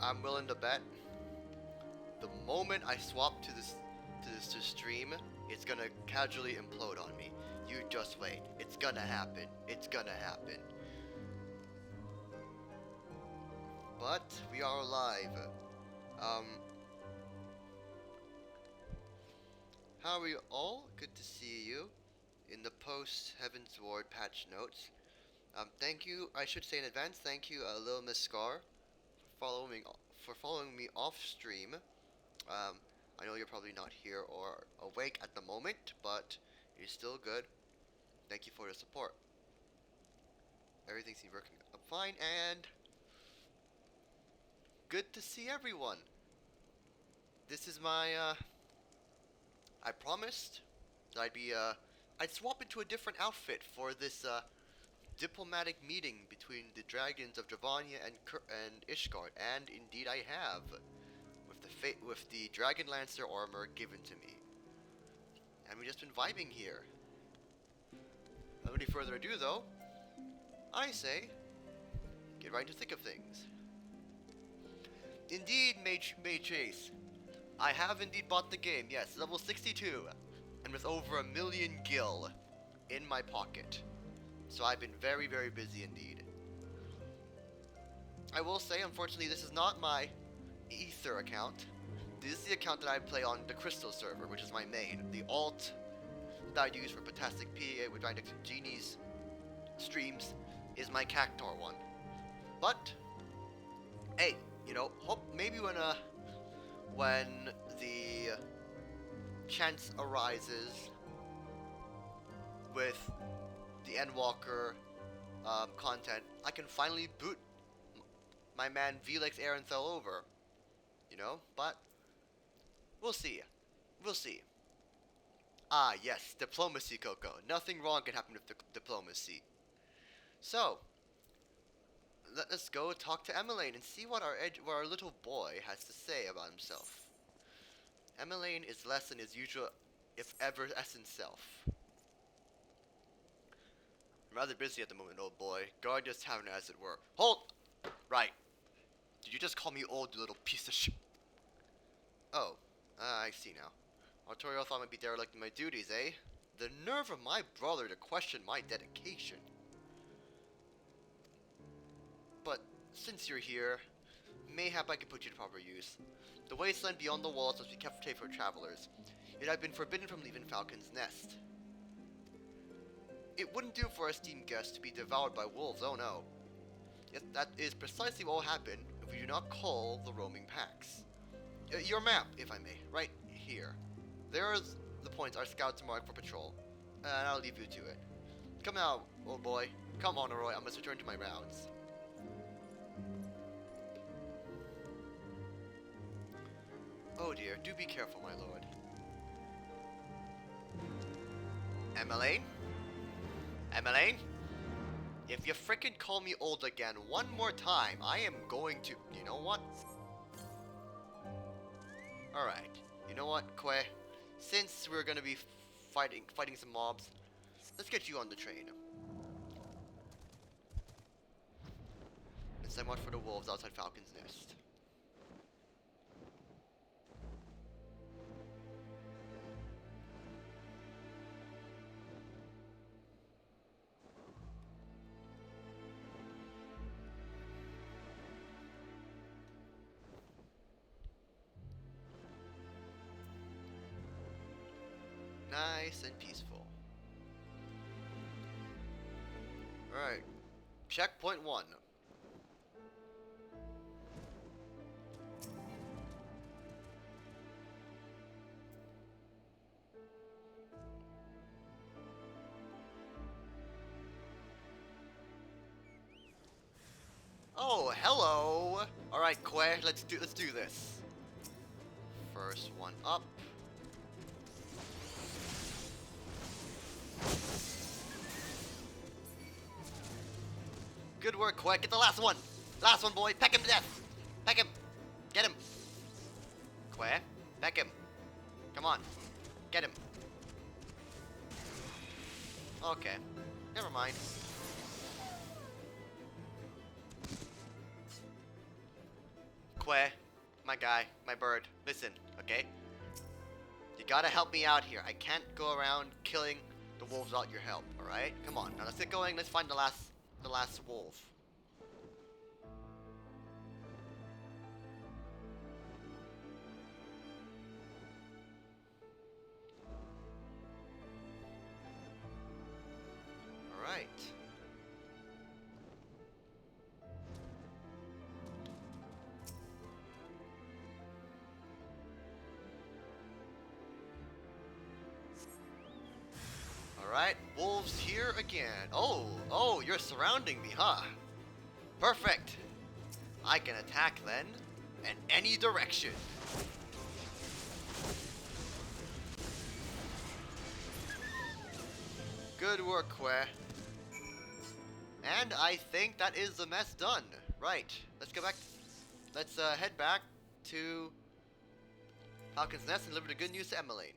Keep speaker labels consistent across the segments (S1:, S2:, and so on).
S1: I'm willing to bet the moment I swap to this stream, it's gonna casually implode on me. You just wait. It's gonna happen. It's gonna happen. But we are alive. How are you all? Good to see you in the post Heaven's Ward patch notes. Thank you. I should say in advance, thank you, Lil Miss Scar, for following me off stream. I know you're probably not here or awake at the moment, but you're still good. Thank you for the support. Everything seems working up fine, and good to see everyone. This is my, I promised that I'd swap into a different outfit for this, diplomatic meeting between the dragons of Dravania and Ishgard, and indeed I have, with the Dragon Lancer armor given to me. And we've just been vibing here. Without any further ado though, I say, get right into the thick of things. Indeed, Mage Chase, I have indeed bought the game, yes, level 62, and with over 1 million gil in my pocket. So I've been very, very busy indeed. I will say, unfortunately, this is not my Ether account. This is the account that I play on the Crystal server, which is my main. The alt that I use for Patastic PA with Rhindex Genie's streams is my Cactar one. But, hey, you know, hope maybe when the chance arises with the Endwalker content, I can finally boot my man Velix Arenthel over, you know, but we'll see. We'll see. Ah, yes, diplomacy, Coco. Nothing wrong can happen with diplomacy. So, let us go talk to Emmeline and see what our little boy has to say about himself. Emmeline is less than his usual, if ever, essence self. I'm rather busy at the moment, old boy. Guard this tavern, as it were. Hold! Right. Did you just call me old, you little piece of shit? Oh, I see now. Arturiel thought I'd be derelict in my duties, eh? The nerve of my brother to question my dedication. But, since you're here, mayhap I can put you to proper use. The wasteland beyond the walls must be kept safe for travelers, yet I've been forbidden from leaving Falcon's Nest. It wouldn't do for our esteemed guest to be devoured by wolves, oh no. Yet that is precisely what will happen if we do not cull the roaming packs. Your map, if I may, right here. There's the points our scouts mark for patrol, and I'll leave you to it. Come now, old boy. Come on, Roy, I must return to my rounds. Oh dear, do be careful, my lord. Emmeline? Emmeline? If you frickin' call me old again one more time, I am going to... You know what? Alright. You know what, Quay? Since we're gonna be fighting some mobs, let's get you on the train. And send watch for the wolves outside Falcon's Nest. Nice and peaceful. Alright. Checkpoint 1. Oh, hello! Alright, Quay, let's do this. First one up. Good work, Quay. Get the last one. Last one, boy. Peck him to death. Peck him. Get him. Quay. Peck him. Come on. Get him. Okay. Never mind. Que, my guy, my bird, listen, okay? You gotta help me out here. I can't go around killing the wolves without your help, alright? Come on, now let's get going. Let's find the last wolf. Alright. Alright, wolves here again. Oh, you're surrounding me, huh? Perfect. I can attack then, in any direction. Good work, Que. And I think that is the mess done. Right, let's go back. Let's head back to Falcon's Nest and deliver the good news to Emmeline.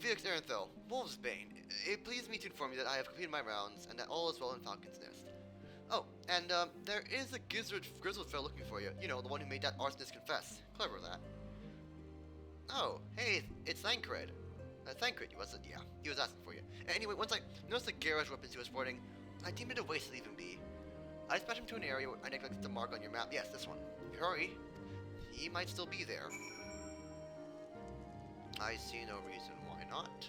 S1: VFXIV, Wolf's Bane. It pleases me to inform you that I have completed my rounds and that all is well in Falcon's Nest. Oh, and there is a grizzled fellow looking for you. You know, the one who made that arsonist confess. Clever, that. Oh, hey, it's Thancred. Thancred, yeah, he was asking for you. Anyway, once I noticed the garage weapons he was sporting, I deemed it a waste to leave him be. I dispatched him to an area where I neglected to mark on your map. Yes, this one. Hurry. He might still be there. I see no reason why not.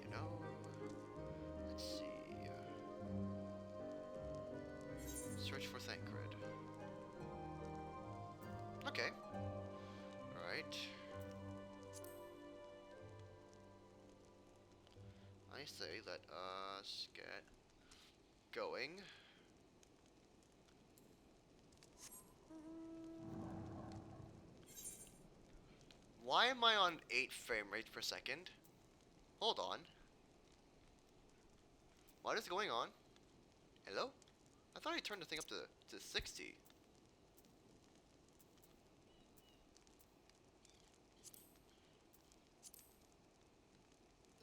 S1: You know, let's see. Search for Thancred. Okay. Alright. I say let us get going. Why am I on 8 frame rate per second? Hold on. What is going on? Hello? I thought I turned the thing up to 60.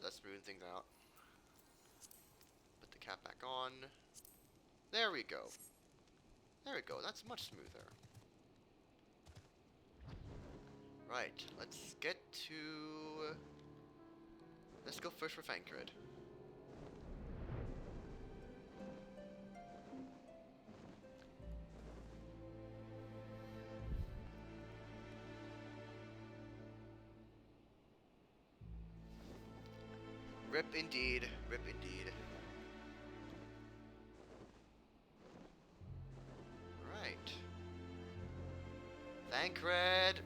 S1: Let's smooth things out. Put the cap back on. There we go. There we go. That's much smoother. Right, let's get to... Let's go first for Thancred. Rip indeed, rip indeed. Right. Thancred!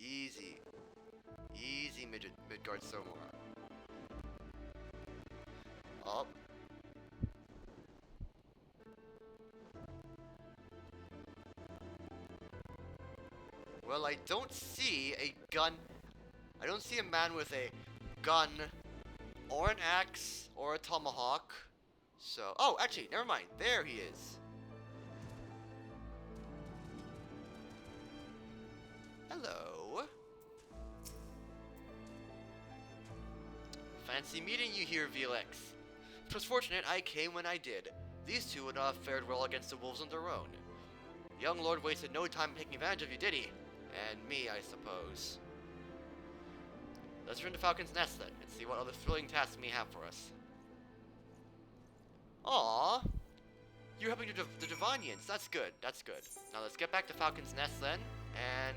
S1: Easy. Easy Midgard Somora. Up. Well, I don't see a gun. I don't see a man with a gun or an axe or a tomahawk. So, oh, actually, never mind. There he is. Hello. Fancy meeting you here, VLX. 'Twas fortunate I came when I did. These two would not have fared well against the wolves on their own. The young lord wasted no time taking advantage of you, did he? And me, I suppose. Let's return to Falcon's Nest then, and see what other thrilling tasks may have for us. Aww! You're helping the Divanians. That's good, that's good. Now let's get back to Falcon's Nest then, and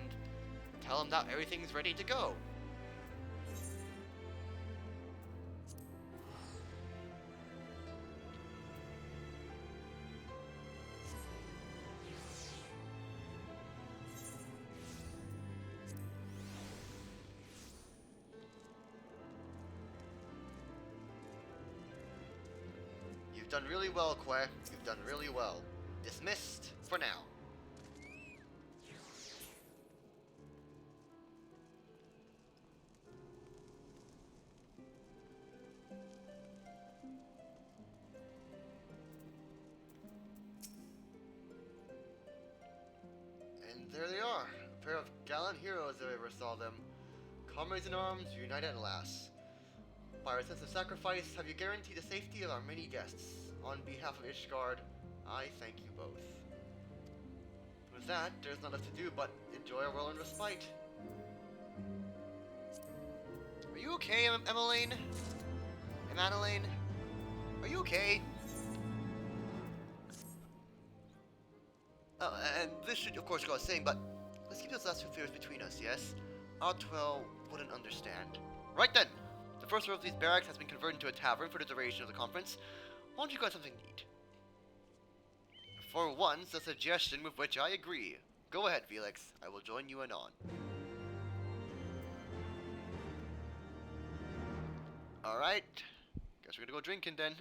S1: tell them that everything's ready to go. You've done really well, Que. You've done really well. Dismissed for now. And there they are, a pair of gallant heroes if I ever saw them. Comrades in arms, united at last. By our sense of sacrifice, have you guaranteed the safety of our many guests? On behalf of Ishgard, I thank you both. With that, there's not much to do but enjoy our well-earned respite. Are you okay, Emmeline? Emmanuel? Are you okay? Oh, and this should, of course, go without saying, but let's keep those last two fears between us, yes? Otwell wouldn't understand. Right then! The first floor of these barracks has been converted into a tavern for the duration of the conference. Why don't you guys something to eat? For once, a suggestion with which I agree. Go ahead, Felix. I will join you anon. Alright. Guess we're gonna go drinking then.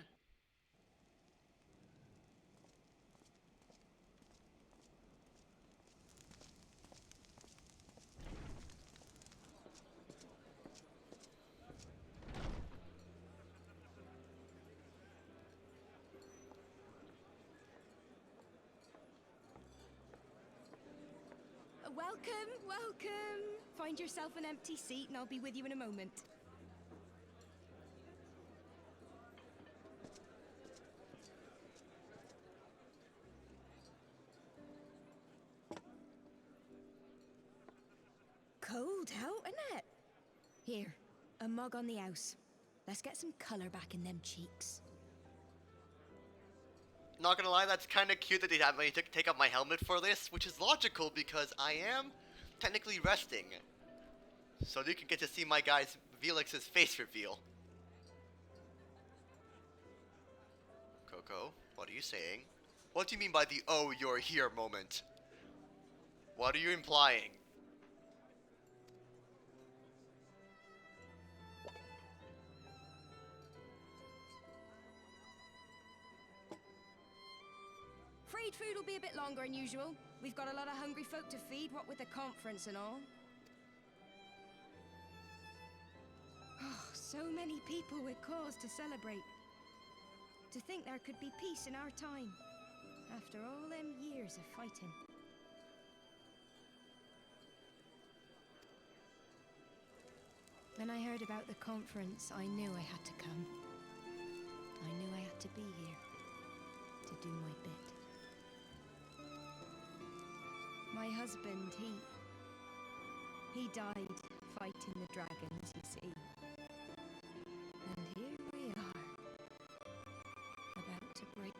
S2: Welcome, welcome. Find yourself an empty seat and I'll be with you in a moment. Cold out, isn't it? Here, a mug on the house. Let's get some colour back in them cheeks.
S1: Not gonna lie, that's kinda cute that they had me take off my helmet for this, which is logical because I am technically resting. So you can get to see my guy's Felix's face reveal. Coco, what are you saying? What do you mean by the "oh, you're here" moment? What are you implying?
S2: Afraid food will be a bit longer than usual. We've got a lot of hungry folk to feed, what with the conference and all. Oh, so many people with cause to celebrate. To think there could be peace in our time, after all them years of fighting. When I heard about the conference, I knew I had to come. I knew I had to be here, to do my bit. My husband, he died fighting the dragons, you see. And here we are, about to break.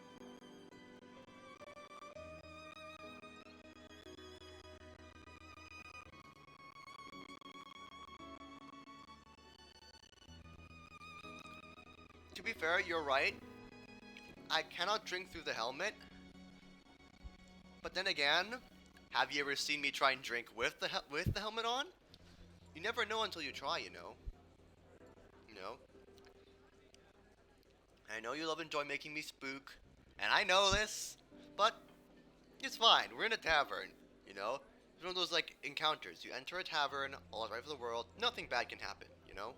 S1: To be fair, you're right. I cannot drink through the helmet. But then again, have you ever seen me try and drink with the helmet on? You never know until you try, you know. You know. I know you love and enjoy making me spook, and I know this, but it's fine. We're in a tavern, you know. It's one of those like encounters. You enter a tavern, all is right for the world. Nothing bad can happen, you know.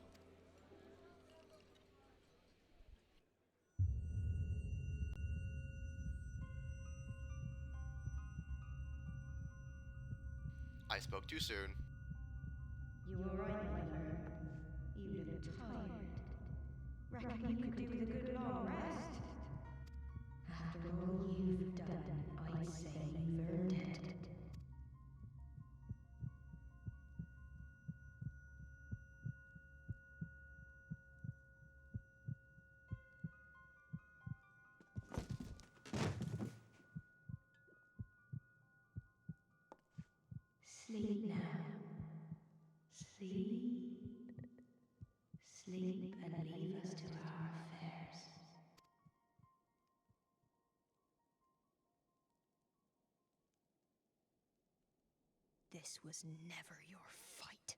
S1: I spoke too soon.
S3: You were right, my lord. You look tired. Reckon you could do with a good long rest? After all you've done, I'd say you've earned it. Sleep now. Sleep. Sleep and leave us to our affairs.
S2: This was never your fight.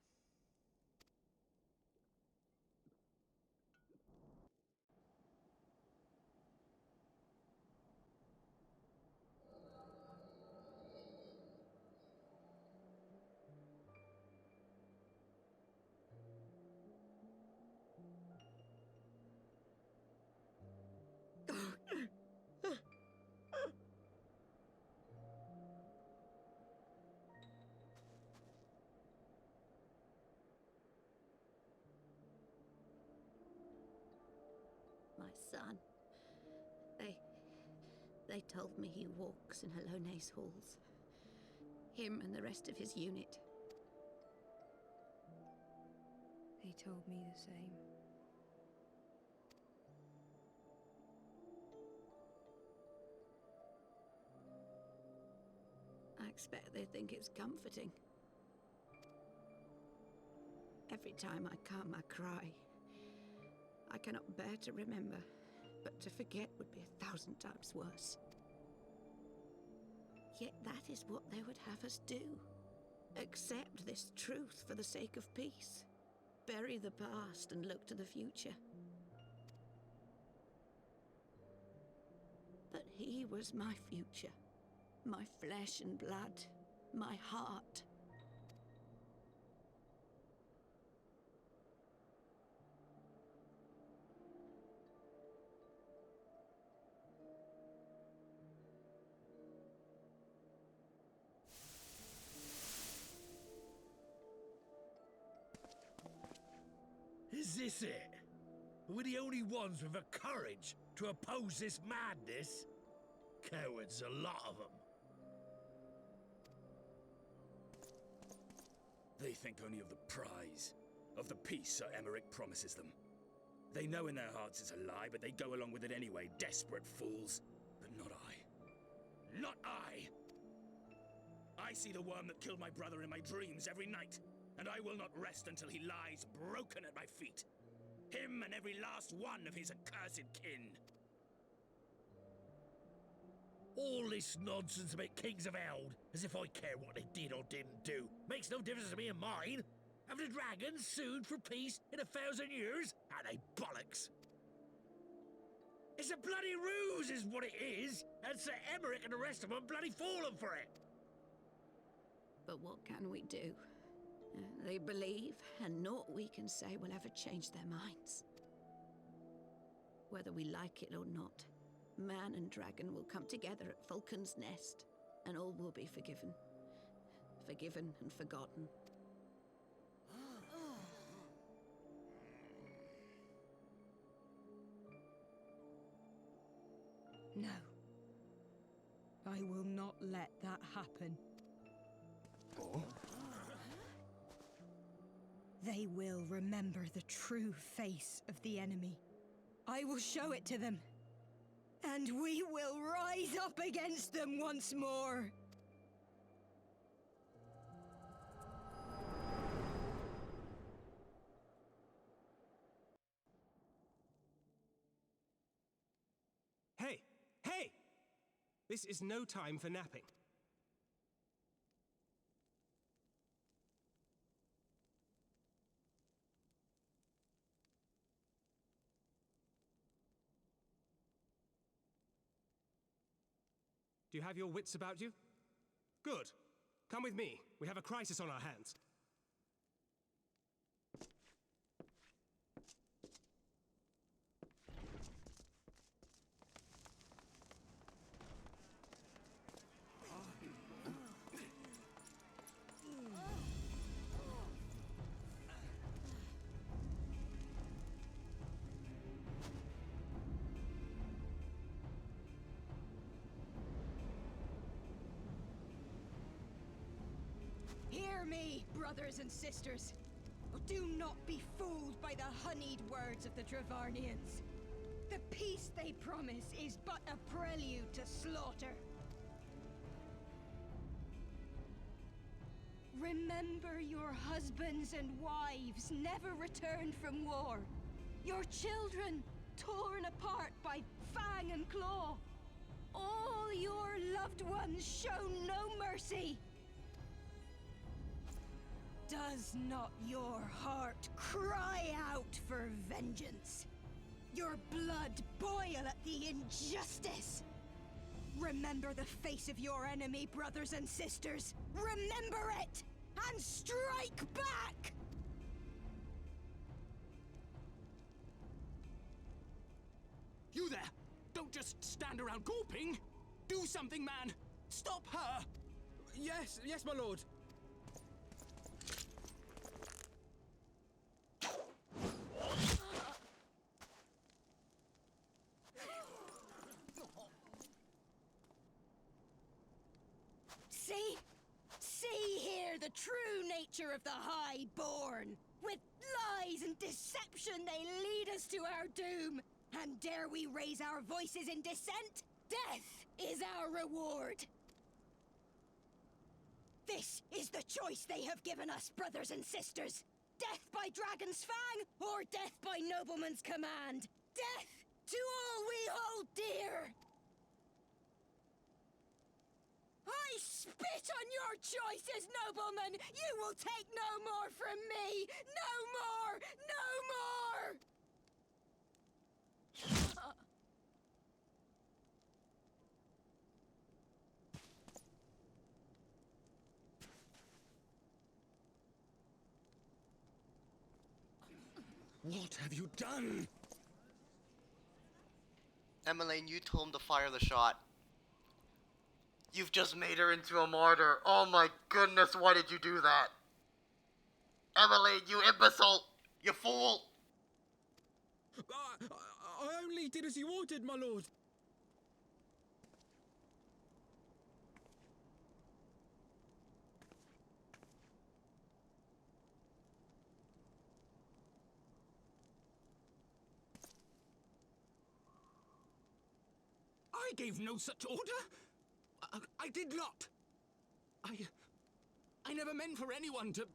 S4: They told me he walks in Halone's halls. Him and the rest of his unit.
S2: They told me the same.
S4: I expect they think it's comforting. Every time I come, I cry. I cannot bear to remember, but to forget would be 1,000 times worse. Yet that is what they would have us do. Accept this truth for the sake of peace. Bury the past and look to the future. But he was my future. My flesh and blood. My heart.
S5: Is this it? We're the only ones with the courage to oppose this madness? Cowards, a lot of them.
S6: They think only of the prize, of the peace Sir Emmerich promises them. They know in their hearts it's a lie, but they go along with it anyway, desperate fools. But not I. Not I! I see the worm that killed my brother in my dreams every night, and I will not rest until he lies broken at my feet. Him and every last one of his accursed kin.
S5: All this nonsense about Kings of Eld, as if I care what they did or didn't do. Makes no difference to me and mine. Have the dragons sued for peace in 1,000 years? Are they bollocks? It's a bloody ruse is what it is, and Sir Emmerich and the rest of them bloody fallen for it.
S4: But what can we do? They believe, and naught we can say will ever change their minds. Whether we like it or not, man and dragon will come together at Vulcan's Nest, and all will be forgiven. Forgiven and forgotten.
S2: No. I will not let that happen.
S6: Oh?
S2: They will remember the true face of the enemy. I will show it to them. And we will rise up against them once more.
S7: Hey! Hey! This is no time for napping. Do you have your wits about you? Good. Come with me. We have a crisis on our hands.
S2: Hear me, brothers and sisters. Do not be fooled by the honeyed words of the Dravarnians. The peace they promise is but a prelude to slaughter. Remember your husbands and wives never returned from war. Your children torn apart by fang and claw. All your loved ones shown no mercy. Does not your heart cry out for vengeance? Your blood boil at the injustice? Remember the face of your enemy, brothers and sisters. Remember it, and strike back!
S6: You there! Don't just stand around gawping! Do something, man! Stop her!
S7: Yes, my lord.
S2: the true nature of the Highborn. With lies and deception, they lead us to our doom. And dare we raise our voices in dissent? Death is our reward. This is the choice they have given us, brothers and sisters. Death by Dragon's Fang, or death by Nobleman's command. Death to all we hold dear. I spit on your choices, noblemen! You will take no more from me! No more! No more!
S6: What have you done?
S1: Emmeline, you told him to fire the shot. You've just made her into a martyr. Oh my goodness, why did you do that? Emmeline, you imbecile! You fool!
S6: I only did as you ordered, my lord. I gave no such order. I did not. I never meant for anyone to...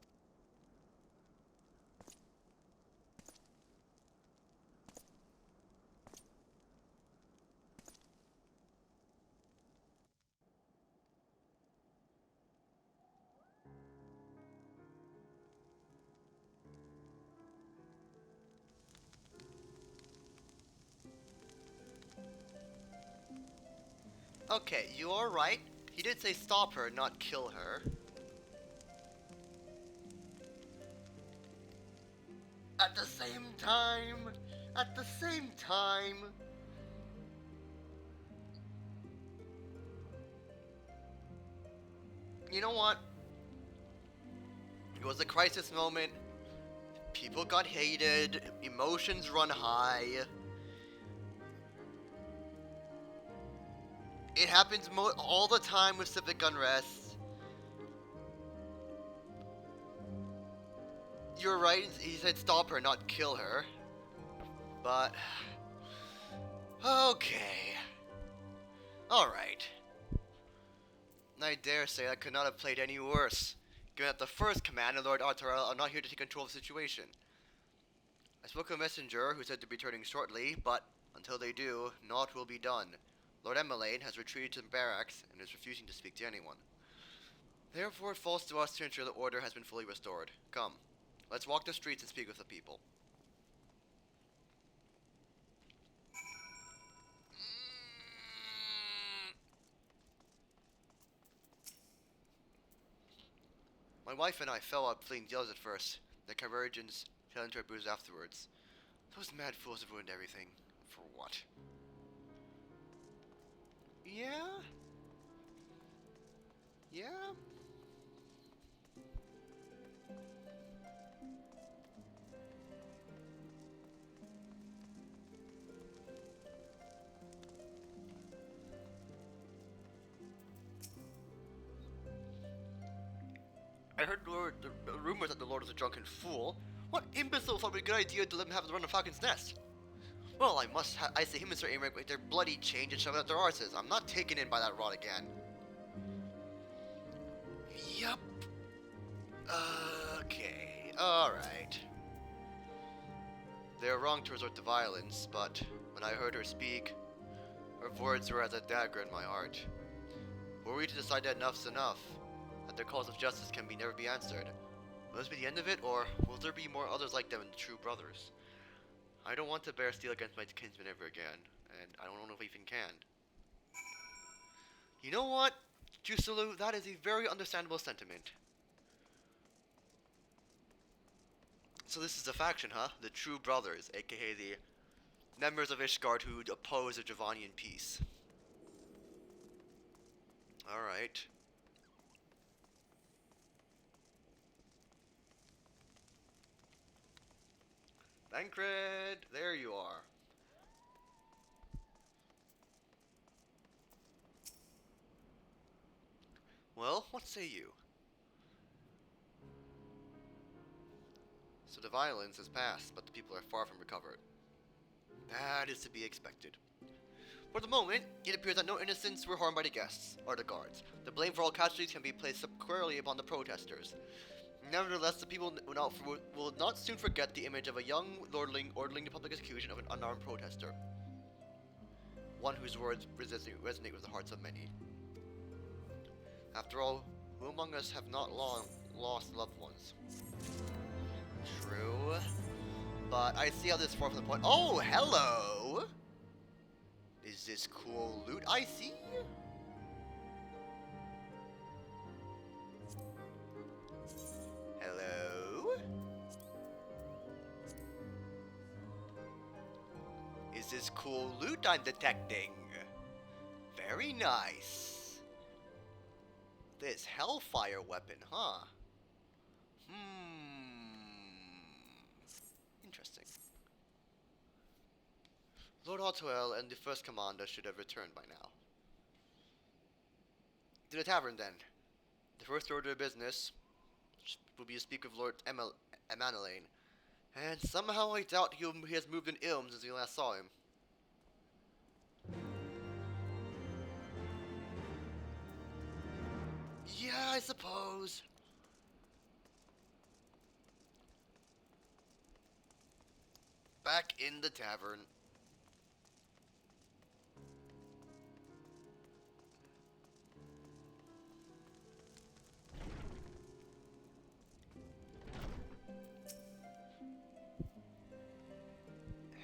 S1: Okay, you are right. He did say stop her, not kill her. At the same time, you know what? It was a crisis moment. People got hated. Emotions run high. It happens all the time with civic unrest. You're right, he said stop her, not kill her. But... okay. Alright. I dare say I could not have played any worse, given that the first command and Lord Arturel are not here to take control of the situation. I spoke to a messenger who said to be returning shortly, but until they do, naught will be done. Lord Emmeline has retreated to the barracks and is refusing to speak to anyone. Therefore, it falls to us to ensure the order has been fully restored. Come, let's walk the streets and speak with the people. My wife and I fell out fleeing jails at first. The convergence fell into our bruise afterwards. Those mad fools have ruined everything. For what? Yeah? Yeah? I heard the rumors that the Lord is a drunken fool. What imbecile thought it would be a good idea to let him have the run of Falcon's Nest? Well, I see him and Sir Aymeric with their bloody chains and shove it up their arses. I'm not taken in by that rot again. Yup. Okay. Alright. They are wrong to resort to violence, but when I heard her speak, her words were as a dagger in my heart. Were we to decide that enough's enough, that their calls of justice can never be answered, will this be the end of it, or will there be more others like them in the true brothers? I don't want to bear steel against my kinsmen ever again, and I don't know if I even can. You know what, Jusalu, that is a very understandable sentiment. So this is a faction, huh? The True Brothers, aka the members of Ishgard who oppose the Javanian peace. Alright. Thancred, there you are. Well, what say you? The violence has passed, but the people are far from recovered. That is to be expected. For the moment, it appears that no innocents were harmed by the guests or the guards. The blame for all casualties can be placed squarely upon the protesters. Nevertheless, the people will not soon forget the image of a young lordling ordering the public execution of an unarmed protester. One whose words resonate with the hearts of many. After all, who among us have not long lost loved ones? True. But I see how this is far from the point. Oh, hello! Is this cool loot I see? Hello? Is this cool loot I'm detecting? Very nice. This Hellfire weapon, huh? Interesting. Lord Otwell and the first commander should have returned by now. To the tavern, then. The first order of business will be to speak with Lord Emanelaine. And somehow I doubt he has moved in Ilm since we last saw him. Yeah, I suppose. Back in the tavern.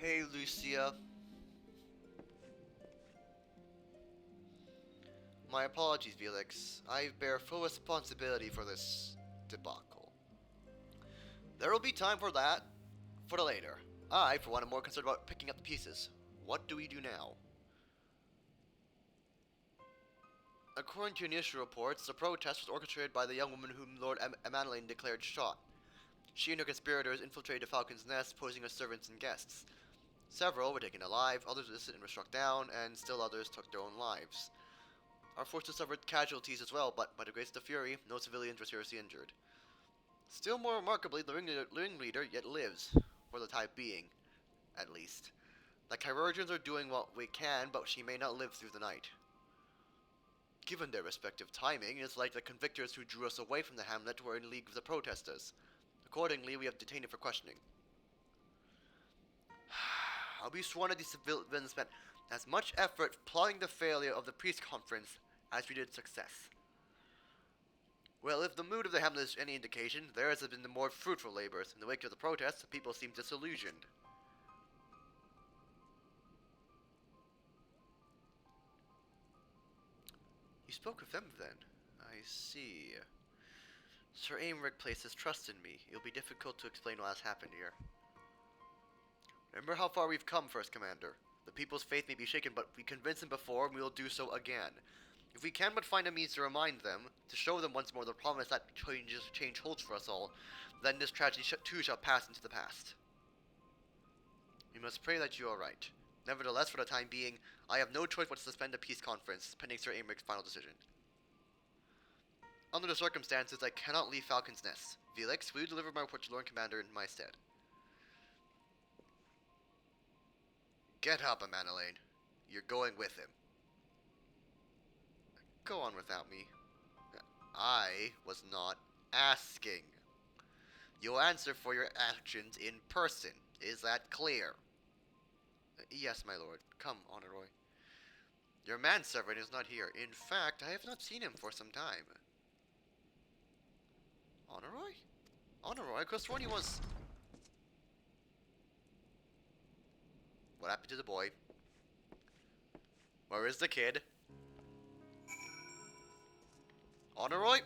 S1: Hey, Lucia. My apologies, Felix. I bear full responsibility for this debacle. There will be time for that for the later. I, for one, am more concerned about picking up the pieces. What do we do now? According to initial reports, the protest was orchestrated by the young woman whom Lord Emanelaine declared shot. She and her conspirators infiltrated the Falcon's Nest, posing as servants and guests. Several were taken alive, others resisted and were struck down, and still others took their own lives. Our forces suffered casualties as well, but by the grace of the Fury, no civilians were seriously injured. Still more remarkably, the ringleader yet lives, for the time being, at least. The chirurgeons are doing what we can, but she may not live through the night. Given their respective timing, it is like the convictors who drew us away from the hamlet were in league with the protesters. Accordingly, we have detained him for questioning. I'll be sworn that these civilians spent as much effort plotting the failure of the peace conference as we did success. Well, if the mood of the hamlet is any indication, theirs has been the more fruitful labors. In the wake of the protests, the people seem disillusioned. You spoke with them, then? I see. Sir Aymeric placed his trust in me. It'll be difficult to explain what has happened here. Remember how far we've come, First Commander. The people's faith may be shaken, but we convinced them before, and we will do so again. If we can but find a means to remind them, to show them once more the promise that change holds for us all, then this tragedy too shall pass into the past. We must pray that you are right. Nevertheless, for the time being, I have no choice but to suspend the peace conference, pending Sir Aymeric's final decision. Under the circumstances, I cannot leave Falcon's Nest. Felix, will you deliver my report to Lord Commander in my stead? Get up, Emanelaine. You're going with him. Go on without me. I was not asking. You'll answer for your actions in person. Is that clear? Yes, my lord. Come, Honorroy. Your manservant is not here. In fact, I have not seen him for some time. Honorroy? Honorroy? I could have sworn he was... What happened to the boy? Where is the kid? Honorroy?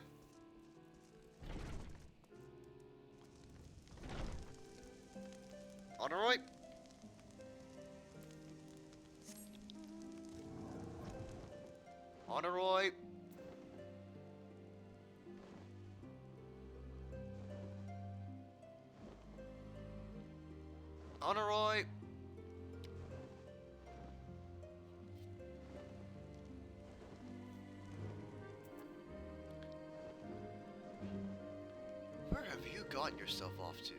S1: Honorroy? Honorroy? Honorroy? Where have you gotten yourself off to?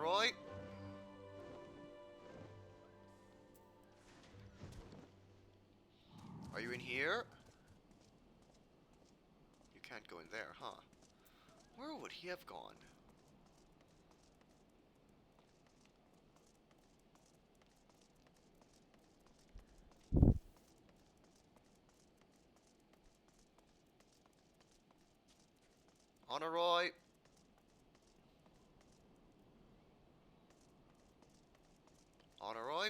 S1: Roy? Are you in here? You can't go in there, huh? Where would he have gone? Honor Roy? Honor Roy?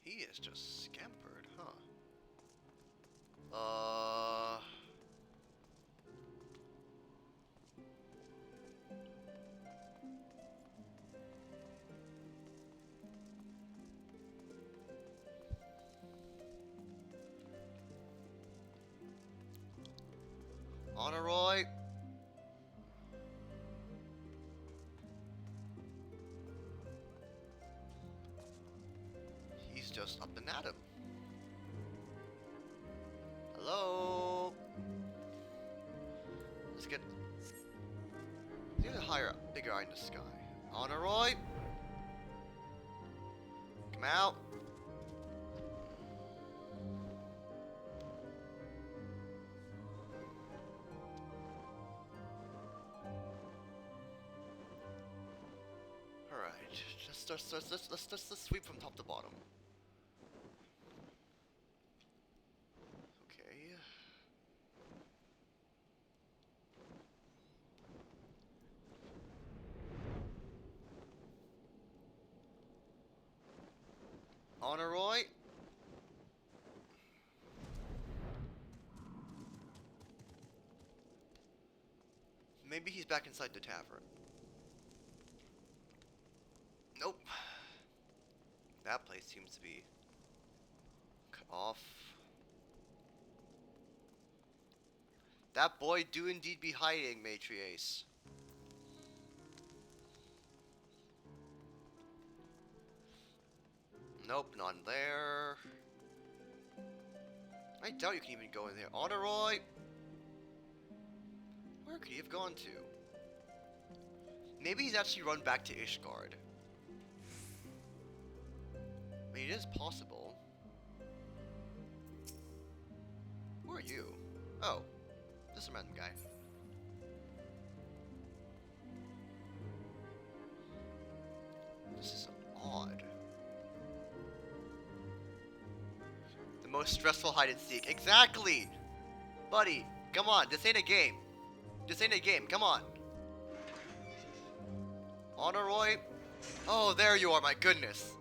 S1: He is just scampered, huh? Honor Roy? He's just up and at him. Hello? Let's get a higher, bigger eye in the sky. Honor Roy? Come out. Alright, let's sweep from top to bottom. Okay. Honor Roy? Maybe he's back inside the tavern. Nope. That place seems to be cut off. That boy do indeed be hiding, Matriace. Nope, none there. I doubt you can even go in there. Honor Roy? Where could he have gone to? Maybe he's actually run back to Ishgard. I mean, it is possible. Who are you? Oh, this is a random guy. This is odd. The most stressful hide and seek. Exactly! Buddy, come on, this ain't a game. This ain't a game, come on. Honor Roy? Oh, there you are, my goodness.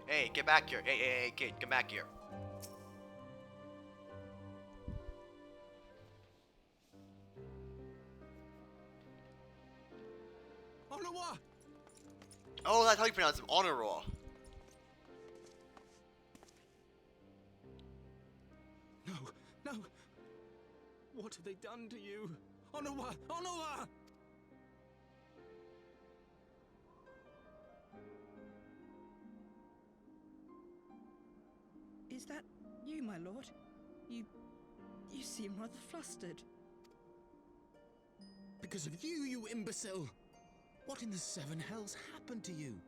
S1: Hey, get back here. Hey, kid, come back here.
S7: Onawa!
S1: Oh, that's how you pronounce him, Honor Roy.
S7: No, no. What have they done to you? Onawa! Onawa!
S4: Is that you, my lord? You seem rather flustered.
S6: Because of you, you imbecile! What in the seven hells happened to you?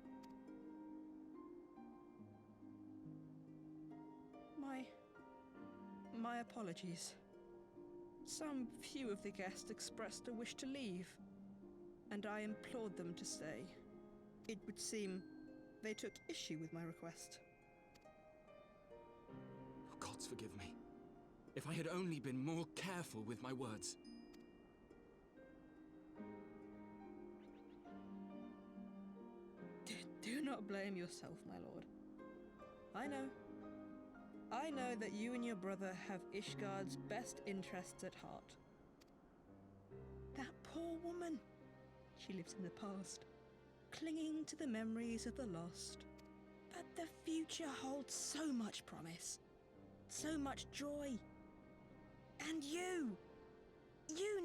S4: My apologies. Some few of the guests expressed a wish to leave, and I implored them to stay. It would seem they took issue with my request.
S6: Oh, gods forgive me. If I had only been more careful with my words.
S4: Do not blame yourself, my lord. I know that you and your brother have Ishgard's best interests at heart. That poor woman. She lives in the past, clinging to the memories of the lost. But the future holds so much promise, so much joy. And you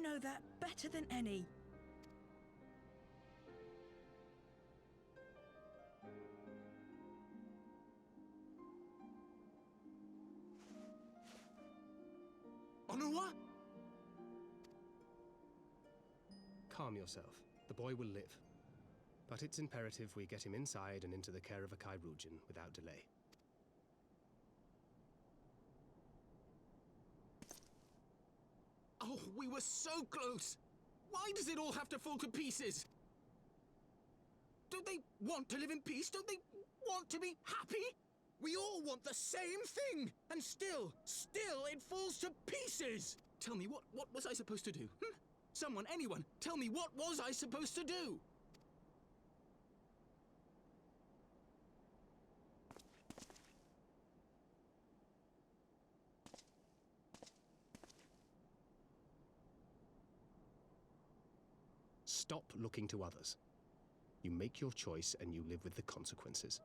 S4: know that better than any.
S8: harm yourself. The boy will live. But it's imperative we get him inside and into the care of a Chirurgeon without delay.
S7: Oh, we were so close! Why does it all have to fall to pieces? Don't they want to live in peace? Don't they want to be happy? We all want the same thing! And still it falls to pieces! Tell me, what was I supposed to do? Someone, anyone, tell me, what was I supposed to do?
S8: Stop looking to others. You make your choice and you live with the consequences.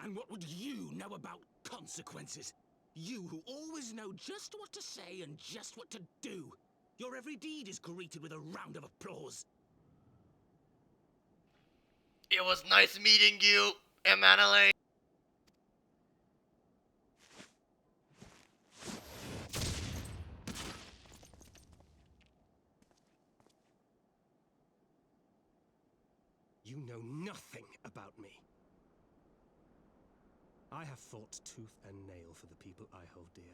S7: And what would you know about consequences? You who always know just what to say and just what to do. Your every deed is greeted with a round of applause.
S1: It was nice meeting you, Emanuele.
S8: You know nothing about me. I have fought tooth and nail for the people I hold dear.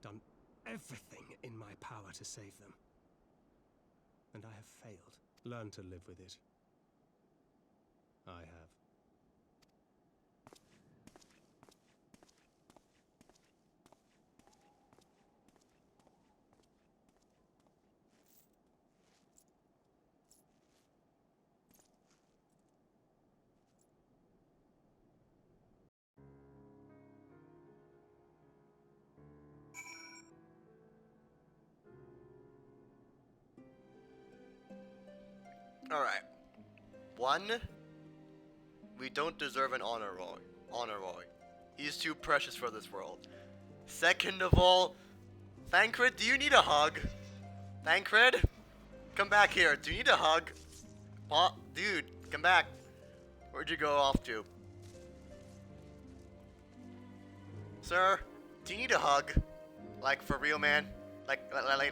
S8: Done everything in my power to save them. And I have failed. Learn to live with it. I have.
S1: Alright. One, we don't deserve an honor roy. He's too precious for this world. Second of all, Thancred, do you need a hug? Thancred? Come back here. Do you need a hug? Dude, come back. Where'd you go off to? Sir, do you need a hug? Like, for real, man? Like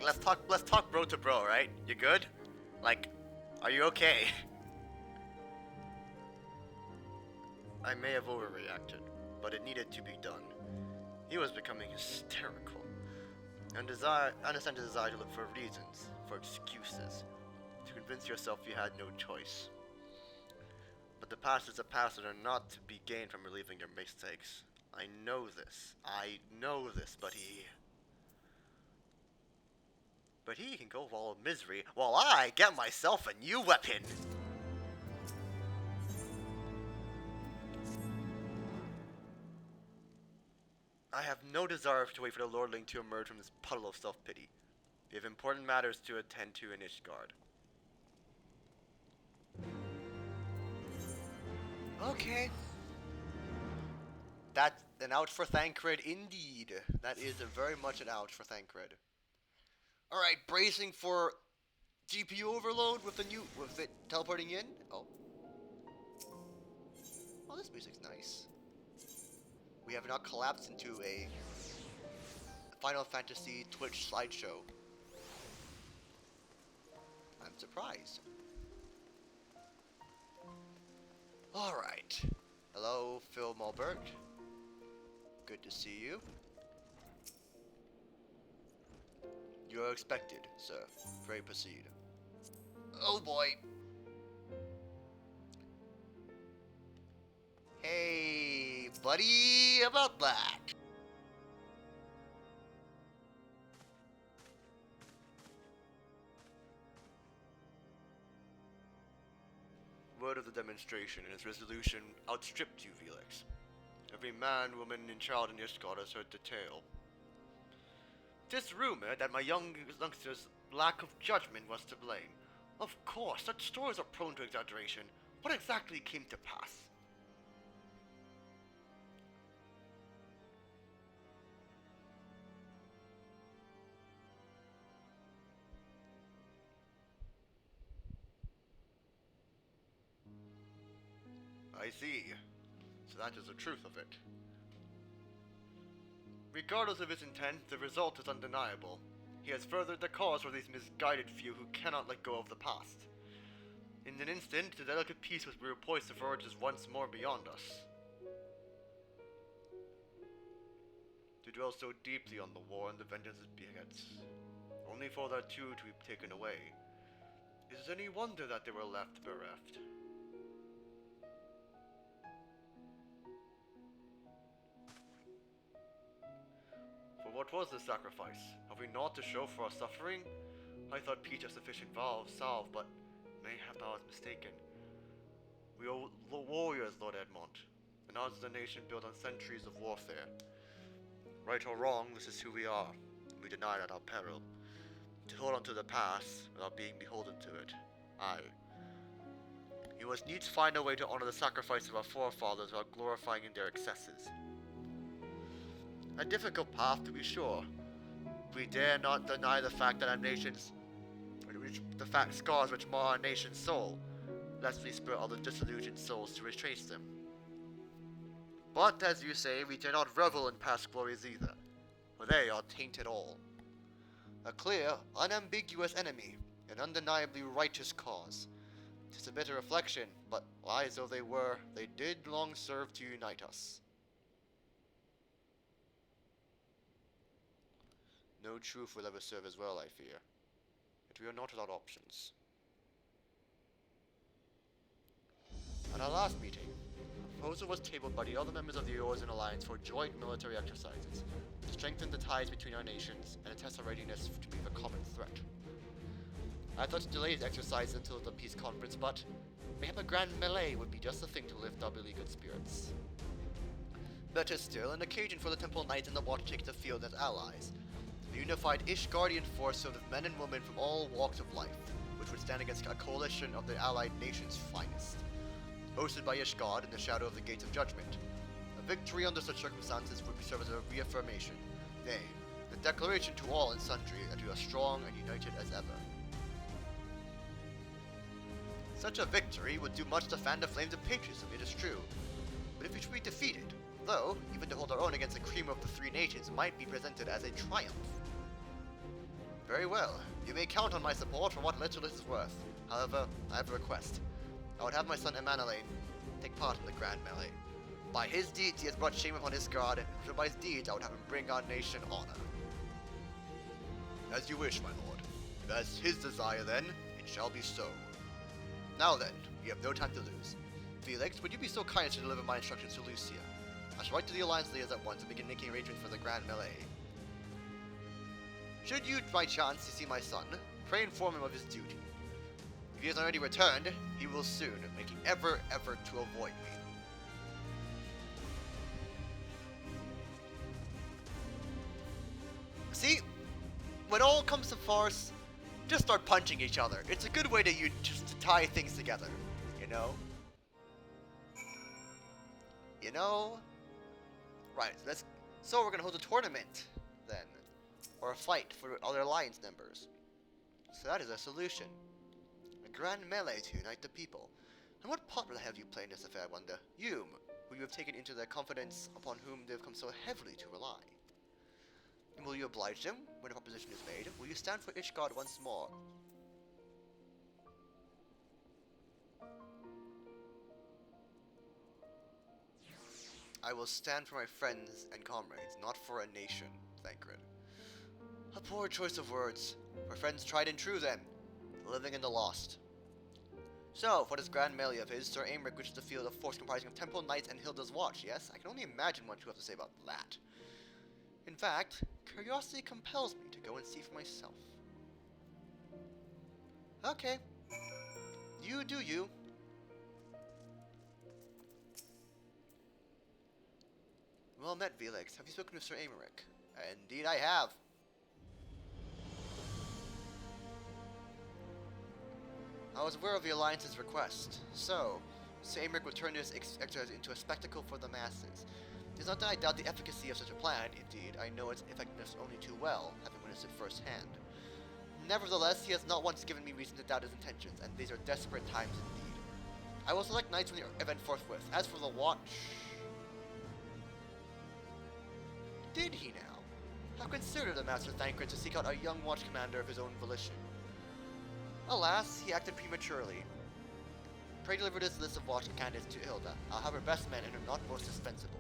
S1: let's talk bro to bro, right? You good? Like, are you okay? I may have overreacted, but it needed to be done. He was becoming hysterical. And understand the desire to look for reasons, for excuses, to convince yourself you had no choice. But the past is a past and are not to be gained from relieving your mistakes. I know this, but he can go wallow in misery while I get myself a new weapon. I have no desire to wait for the Lordling to emerge from this puddle of self-pity. We have important matters to attend to in Ishgard. Okay. That's an ouch for Thancred indeed. That is very much an ouch for Thancred. Alright, bracing for GPU overload with it teleporting in. Oh, this music's nice. We have not collapsed into a Final Fantasy Twitch slideshow. I'm surprised. Alright. Hello, Phil Mulbert. Good to see you. You are expected, sir. Pray proceed. Oh boy. Hey, buddy, about that. Word of the demonstration and its resolution outstripped you, Felix. Every man, woman, and child in Ishgard has heard the tale. 'Tis rumored that my youngster's lack of judgment was to blame. Of course, such stories are prone to exaggeration. What exactly came to pass? I see. So that is the truth of it. Regardless of his intent, the result is undeniable. He has furthered the cause for these misguided few who cannot let go of the past. In an instant, the delicate peace which we were poised to forge is once more beyond us. To dwell so deeply on the war and the vengeance it begets, only for that too to be taken away. Is it any wonder that they were left bereft? For what was the sacrifice? Have we naught to show for our suffering? I thought peace a sufficient salve, but mayhap I was mistaken. We are warriors, Lord Edmond, and ours is a nation built on centuries of warfare. Right or wrong, this is who we are. We deny it at our peril. To hold on to the past without being beholden to it. Aye. You must needs find a way to honor the sacrifice of our forefathers without glorifying in their excesses. A difficult path, to be sure. We dare not deny the fact that our nations, the fact scars which mar our nation's soul, lest we spur other disillusioned souls to retrace them. But, as you say, we dare not revel in past glories either, for they are tainted all. A clear, unambiguous enemy, an undeniably righteous cause. 'Tis a bitter reflection, but lies though they were, they did long serve to unite us. No truth will ever serve as well, I fear. Yet we are not without options. At our last meeting, a proposal was tabled by the other members of the Eorzean Alliance for joint military exercises, to strengthen the ties between our nations and test our readiness to meet a common threat. I thought to delay these exercises until the peace conference, but mayhap a grand melee would be just the thing to lift our beleaguered spirits. Better still, an occasion for the Temple Knights and the Watch to take the field as allies. The unified Ishgardian force served of men and women from all walks of life, which would stand against a coalition of the allied nations' finest. Hosted by Ishgard in the shadow of the Gates of Judgment. A victory under such circumstances would serve as a reaffirmation, nay, the declaration to all and sundry that we are strong and united as ever. Such a victory would do much to fan the flames of patriotism, it is true, but if we should be defeated, though, even to hold our own against the cream of the three nations might be presented as a triumph. Very well, you may count on my support for what little this is worth. However, I have a request. I would have my son Emanelain take part in the grand melee. By his deeds he has brought shame upon Ishgard, and by his deeds I would have him bring our nation honor. As you wish, my lord. If that's his desire then, it shall be so. Now then, we have no time to lose. Felix, would you be so kind as to deliver my instructions to Lucia? I shall write to the Alliance leaders at once and begin making arrangements for the grand melee. Should you, by chance, see my son, pray inform him of his duty. If he has already returned, he will soon, making every effort to avoid me. See, when all comes to farce, just start punching each other. It's a good way to just to tie things together, you know? You know? Right, so we're gonna hold a tournament, then. Or a fight for other alliance members. So that is a solution. A grand melee to unite the people. And what part will I have you play in this affair, I wonder? You, who you have taken into their confidence, upon whom they have come so heavily to rely. And will you oblige them when a proposition is made? Will you stand for Ishgard once more? I will stand for my friends and comrades, not for a nation, Thancred. A poor choice of words. For friends tried and true, then. The living and the lost. So, for this grand melee of his, Sir Aymeric wishes to field a force comprising of Temple Knights and Hilda's Watch, yes? I can only imagine what you have to say about that. In fact, curiosity compels me to go and see for myself. Okay. You do you. Well met, Felix. Have you spoken to Sir Aymeric? Indeed I have. I was aware of the Alliance's request. So, Sir Aymeric would turn this exercise into a spectacle for the masses. It is not that I doubt the efficacy of such a plan. Indeed, I know its effectiveness only too well, having witnessed it firsthand. Nevertheless, he has not once given me reason to doubt his intentions, and these are desperate times indeed. I will select knights from the event forthwith. As for the watch... did he now? How considerate of Master Thancred to seek out a young watch commander of his own volition. Alas, he acted prematurely. Pray deliver this list of watch candidates to Hilda. I'll have her best men and her not most dispensable.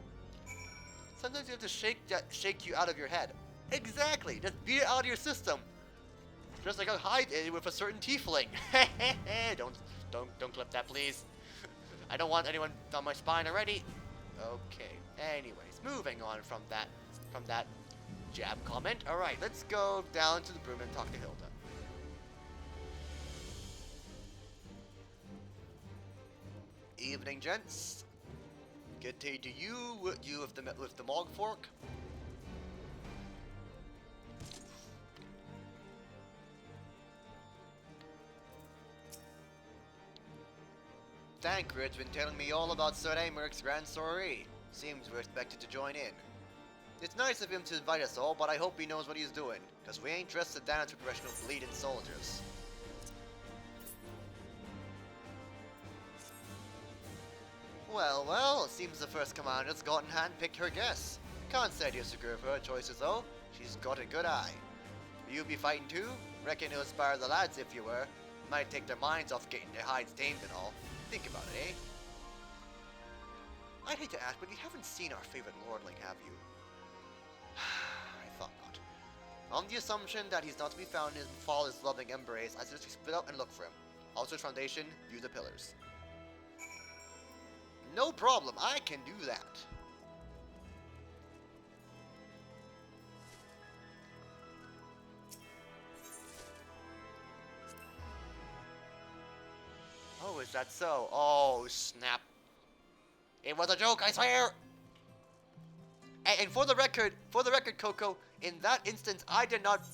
S1: Sometimes you have to shake you out of your head. Exactly! Just beat it out of your system. Just like a hide with a certain tiefling. don't clip that, please. I don't want anyone on my spine already. Okay. Anyways, moving on from that jab comment. All right, let's go down to the broom and talk to Hilda. Evening, gents. Good day to you with the mog fork. Thancred's been telling me all about Sir Americ's grand soiree. Seems we're expected to join in. It's nice of him to invite us all, but I hope he knows what he's doing, cause we ain't dressed to dance with professional bleeding soldiers. Well, it seems the first commander's gotten hand-picked her guests. Can't say I disagree with her choices though. She's got a good eye. You be fighting too? Reckon it'll inspire the lads if you were. Might take their minds off getting their hides tamed and all. Think about it, eh? I'd hate to ask, but you haven't seen our favorite lordling, have you? I thought not. On the assumption that he's not to be found in father's loving embrace, I suggest we split out and look for him. Also, foundation, view the pillars. No problem, I can do that. Oh, is that so? Oh, snap. It was a joke, I swear! And for the record, Coco, in that instance, I did not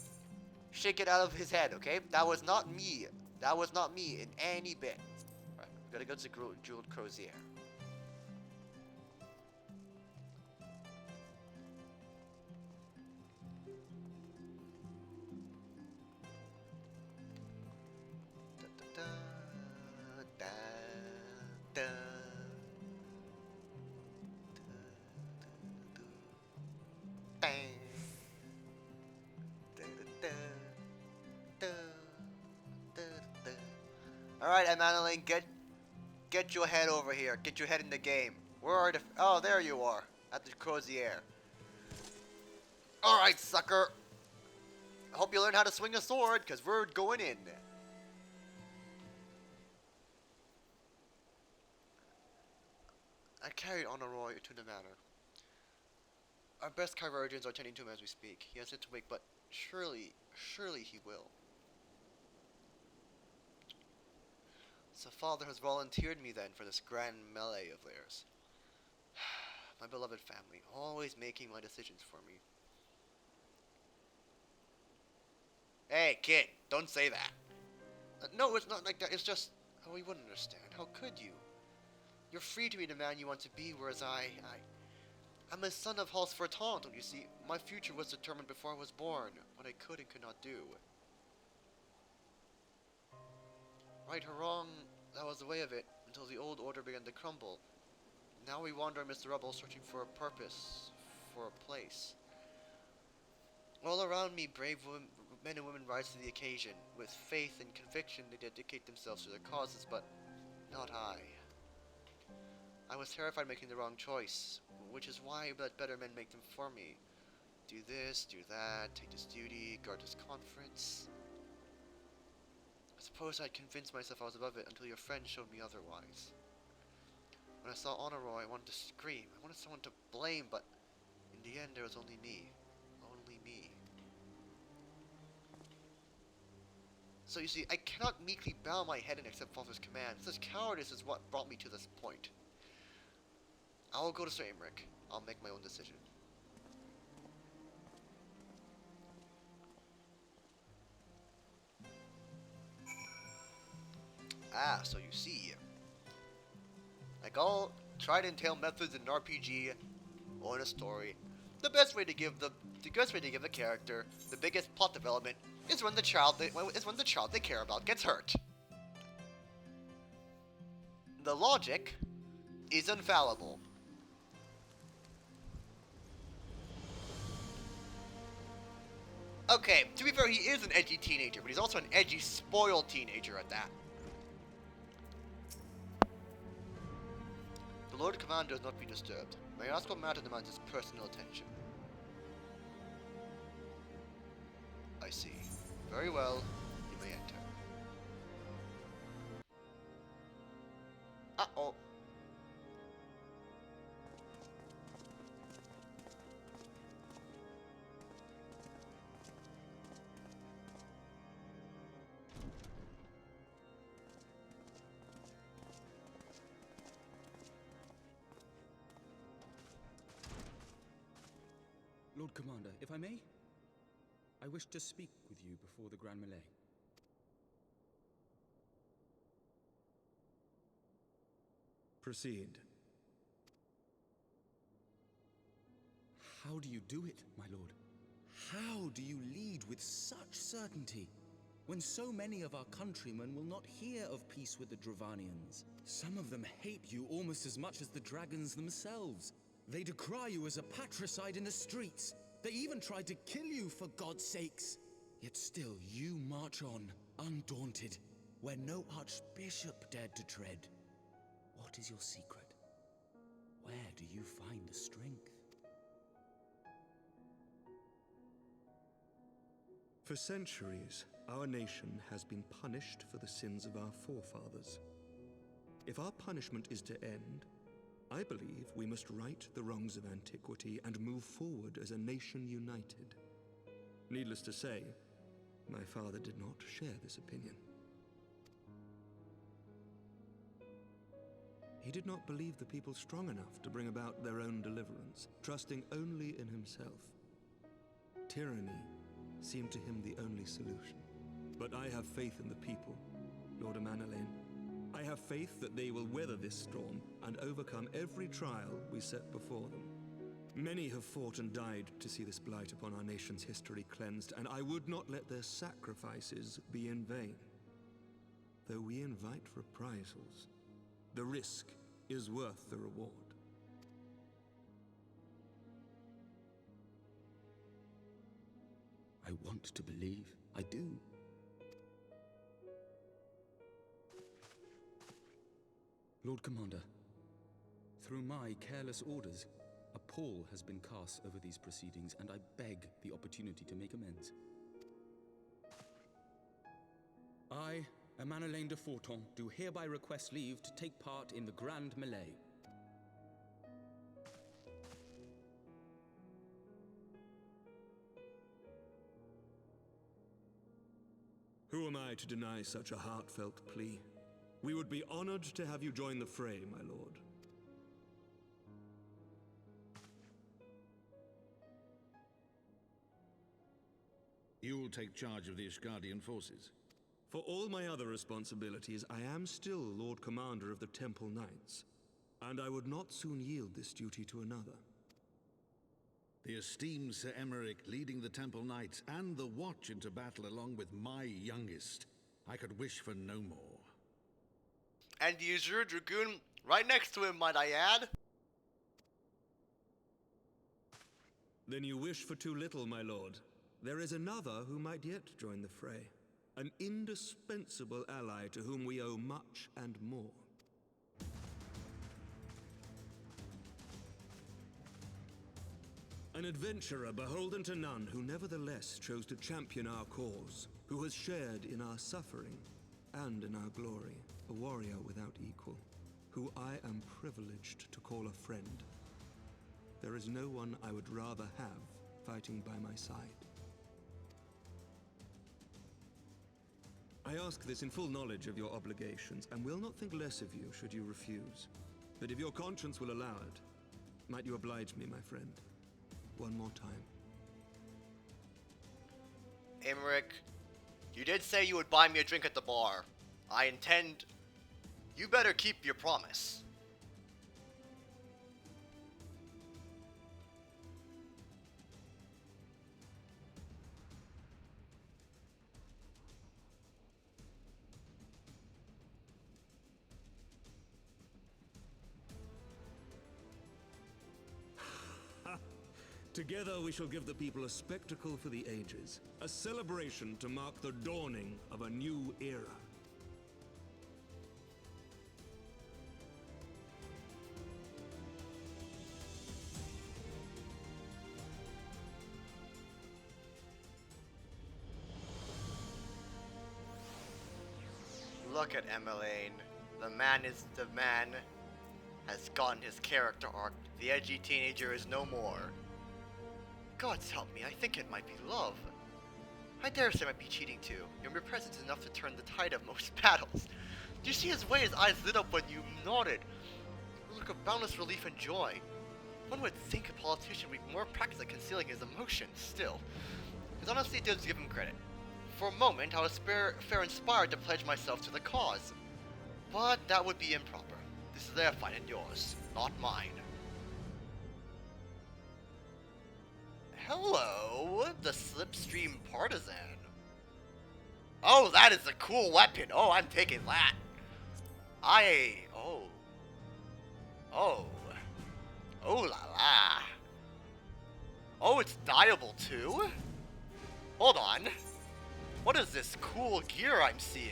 S1: shake it out of his head, okay? That was not me. That was not me in any bit. Alright, gotta go to Jeweled Crozier. Alright, Emmanuel, get your head over here. Get your head in the game. Where are the... Oh, there you are. At the Crozier. Alright, sucker. I hope you learn how to swing a sword, because we're going in. I carried Honoroi to the manor. Our best chirurgeons are tending to him as we speak. He has yet to wake, but surely he will. So father has volunteered me then for this grand melee of theirs. My beloved family, always making my decisions for me. Hey, kid, don't say that. No, it's not like that. It's just... Oh, you wouldn't understand. How could you? You're free to be the man you want to be, whereas I'm a son of Halls Fortant, don't you see? My future was determined before I was born, what I could and could not do. Right or wrong, that was the way of it, until the old order began to crumble. Now we wander amidst the rubble, searching for a purpose, for a place. All around me, brave men and women rise to the occasion. With faith and conviction, they dedicate themselves to their causes, but not I. I was terrified making the wrong choice, which is why I let better men make them for me. Do this, do that, take this duty, guard this conference. I suppose I'd convinced myself I was above it until your friend showed me otherwise. When I saw Honoroi, I wanted to scream. I wanted someone to blame, but in the end there was only me. Only me. So you see, I cannot meekly bow my head and accept father's commands. This cowardice is what brought me to this point. I will go to Sir Aymeric. I'll make my own decision. Ah, so you see, like all tried and tail methods in an RPG or in a story, the best way to give a character the biggest plot development is when the child they care about gets hurt. The logic is infallible. Okay, to be fair, he is an edgy teenager, but he's also an edgy, spoiled teenager at that. The Lord Commander does not be disturbed. May I ask what matter demands his personal attention? I see. Very well, you may enter. Uh-oh.
S6: Lord Commander, if I may, I wish to speak with you before the Grand Melee.
S8: Proceed.
S6: How do you do it, my lord? How do you lead with such certainty, when so many of our countrymen will not hear of peace with the Dravanians? Some of them hate you almost as much as the dragons themselves. They decry you as a patricide in the streets. They even tried to kill you, for God's sakes. Yet still you march on, undaunted, where no archbishop dared to tread. What is your secret? Where do you find the strength?
S8: For centuries, our nation has been punished for the sins of our forefathers. If our punishment is to end, I believe we must right the wrongs of antiquity and move forward as a nation united. Needless to say, my father did not share this opinion. He did not believe the people strong enough to bring about their own deliverance, trusting only in himself. Tyranny seemed to him the only solution. But I have faith in the people, Lord Amanalain. I have faith that they will weather this storm and overcome every trial we set before them. Many have fought and died to see this blight upon our nation's history cleansed, and I would not let their sacrifices be in vain. Though we invite reprisals, the risk is worth the reward.
S6: I want to believe. I do. Lord Commander, through my careless orders, a pall has been cast over these proceedings, and I beg the opportunity to make amends. I, Amanalain de Forton, do hereby request leave to take part in the Grand Melee.
S8: Who am I to deny such a heartfelt plea? We would be honored to have you join the fray, my lord.
S9: You'll take charge of the Ishgardian forces?
S8: For all my other responsibilities, I am still Lord Commander of the Temple Knights, and I would not soon yield this duty to another.
S9: The esteemed Sir Emeric leading the Temple Knights and the Watch into battle along with my youngest. I could wish for no more.
S1: And the Azure Dragoon right next to him, might I add?
S8: Then you wish for too little, my lord. There is another who might yet join the fray. An indispensable ally to whom we owe much and more. An adventurer beholden to none, who nevertheless chose to champion our cause, who has shared in our suffering and in our glory, a warrior without equal, who I am privileged to call a friend. There is no one I would rather have fighting by my side. I ask this in full knowledge of your obligations, and will not think less of you should you refuse. But if your conscience will allow it, might you oblige me, my friend, one more time?
S1: Emeric, you did say you would buy me a drink at the bar. I intend... You better keep your promise.
S10: Together we shall give the people a spectacle for the ages, a celebration to mark the dawning of a new era.
S1: Look at Emmeline. The man has gotten his character arc. The edgy teenager is no more. Gods help me, I think it might be love. I dare say it might be cheating too. Your mere presence is enough to turn the tide of most battles. Do you see his way? His eyes lit up when you nodded. A look of boundless relief and joy. One would think a politician would be more practiced at concealing his emotions. Still, his honesty does give him credit. For a moment, I was fair inspired to pledge myself to the cause. But that would be improper. This is their fight and yours, not mine. Hello, the Slipstream Partisan. Oh, that is a cool weapon. Oh, I'm taking that. Oh, la la. Oh, it's dyeable too? Hold on. What is this cool gear I'm seeing?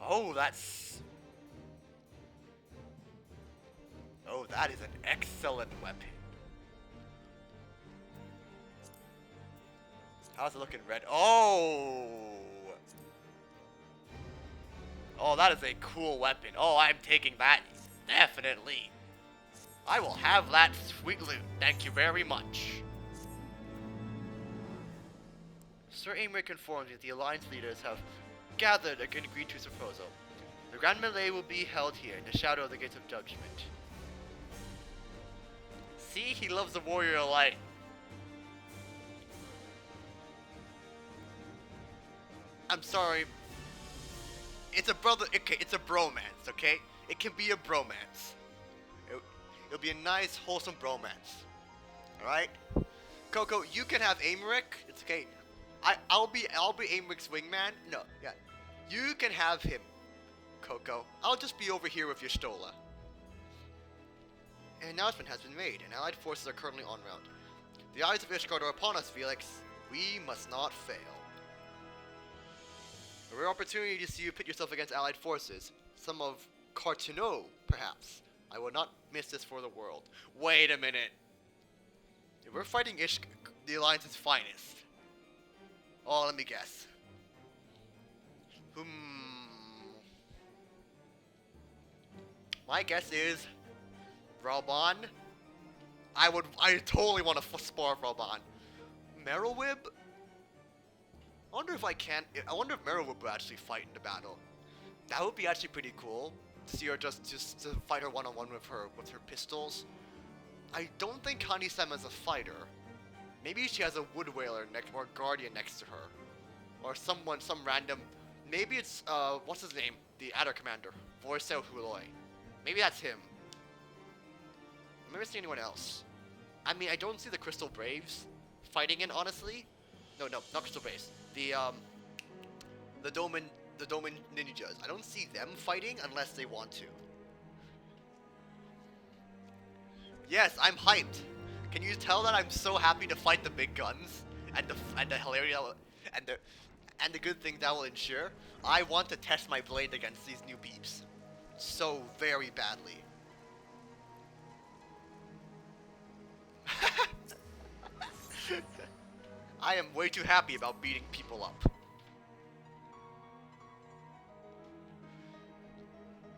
S1: Oh, that's... Oh, that is an excellent weapon. How's it looking red? Oh! Oh, that is a cool weapon. Oh, I'm taking that. Definitely. I will have that sweet loot. Thank you very much. Sir Aymeric informs me that the Alliance leaders have gathered and agreed to his proposal. The Grand Melee will be held here in the shadow of the Gates of Judgment. See, he loves the Warrior of Light. I'm sorry. It's a brother. Okay, it's a bromance. Okay, it can be a bromance. It'll be a nice, wholesome bromance. All right, Coco, you can have Aymeric. It's okay. I'll be Aymeric's wingman. No, yeah, you can have him, Coco. I'll just be over here with your Stola. An announcement has been made, and Allied forces are currently en route. The eyes of Ishgard are upon us, Felix. We must not fail. A rare opportunity to see you pit yourself against Allied forces. Some of Cartineau, perhaps. I will not miss this for the world. Wait a minute. We're fighting the Alliance's finest. Oh, let me guess. My guess is Rauban. I totally want to spar Rauban. Merylwib? I wonder if I wonder if Merylwib will actually fight in the battle. That would be actually pretty cool. To see her just to fight her one-on-one with her pistols. I don't think Connie Sam is a fighter. Maybe she has a Wood Whaler or a Guardian next to her. Or some random... Maybe it's, what's his name? The Adder Commander. Vorsel Huloi. Maybe that's him. I've never seen anyone else. I mean, I don't see the Crystal Braves fighting in, honestly. No, not Crystal Braves. The Doman Ninjas. I don't see them fighting unless they want to. Yes, I'm hyped. Can you tell that I'm so happy to fight the big guns and the hilarity and the good things that will ensure? I want to test my blade against these new beeps so very badly. I am way too happy about beating people up.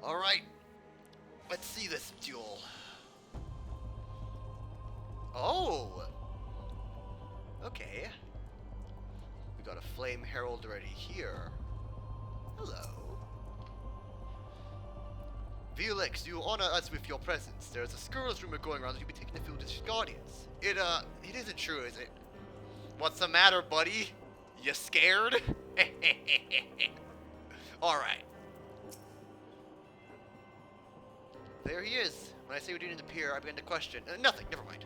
S1: Alright, let's see this duel. Oh! Okay. We got a Flame Herald already here. Hello. Felix, you honor us with your presence. There's a scurrilous rumor going around that you'll be taking the field as Guardians. It isn't true, is it? What's the matter, buddy? You scared? Alright. There he is. When I say we didn't appear, I began to question. Nothing, never mind.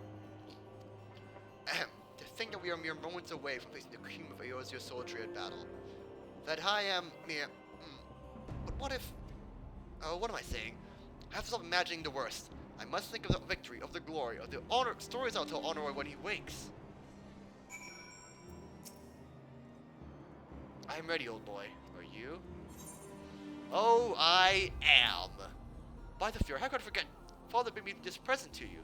S1: Ahem. To think that we are mere moments away from facing the cream of Eorzea soldiery at battle. That I am mere... But what if... Oh, what am I saying? I have to stop imagining the worst. I must think of the victory, of the glory, of the honor. Stories I'll tell Honor when he wakes. I am ready, old boy. Are you? Oh, I am. By the fear, how could I forget? Father bid me this present to you.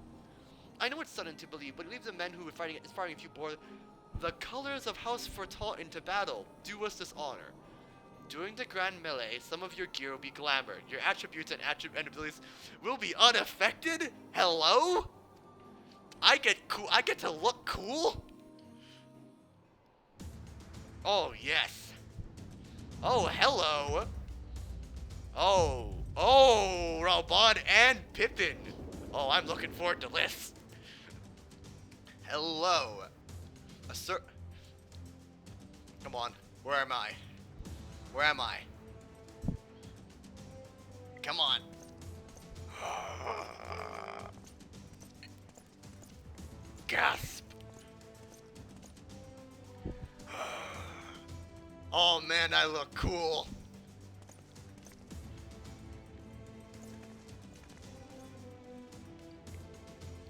S1: I know it's sudden to believe, but leave the men who are fighting if you bore the colors of House Fortal into battle. Do us this honor. During the grand melee, some of your gear will be glamored. Your attributes and abilities will be unaffected? Hello? I get cool. I get to look cool? Oh, yes. Oh, hello. Oh, Raubad and Pippin. Oh, I'm looking forward to this. Hello. Come on. Where am I? Where am I? Come on. Gasp. Oh man, I look cool.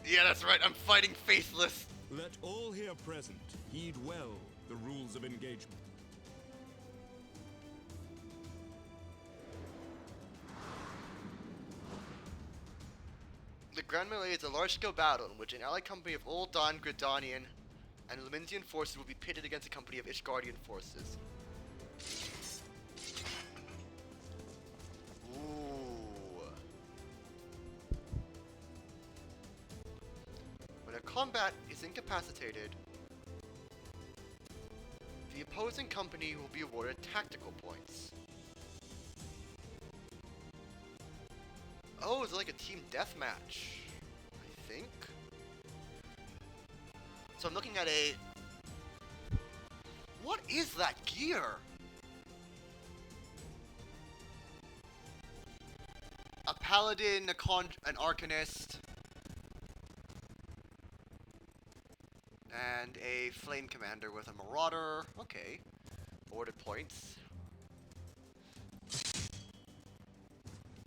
S1: Yeah, that's right. I'm fighting Faceless.
S10: Let all here present heed well the rules of engagement.
S1: The Grand Melee is a large-scale battle in which an allied company of Ul'Dan, Gridanian, and Luminsian forces will be pitted against a company of Ishgardian forces. Ooh. When a combat is incapacitated, the opposing company will be awarded tactical points. Oh, it's like a team deathmatch, I think. So I'm looking at a... What is that gear? A paladin, an arcanist, and a flame commander with a marauder. Okay. Awarded points.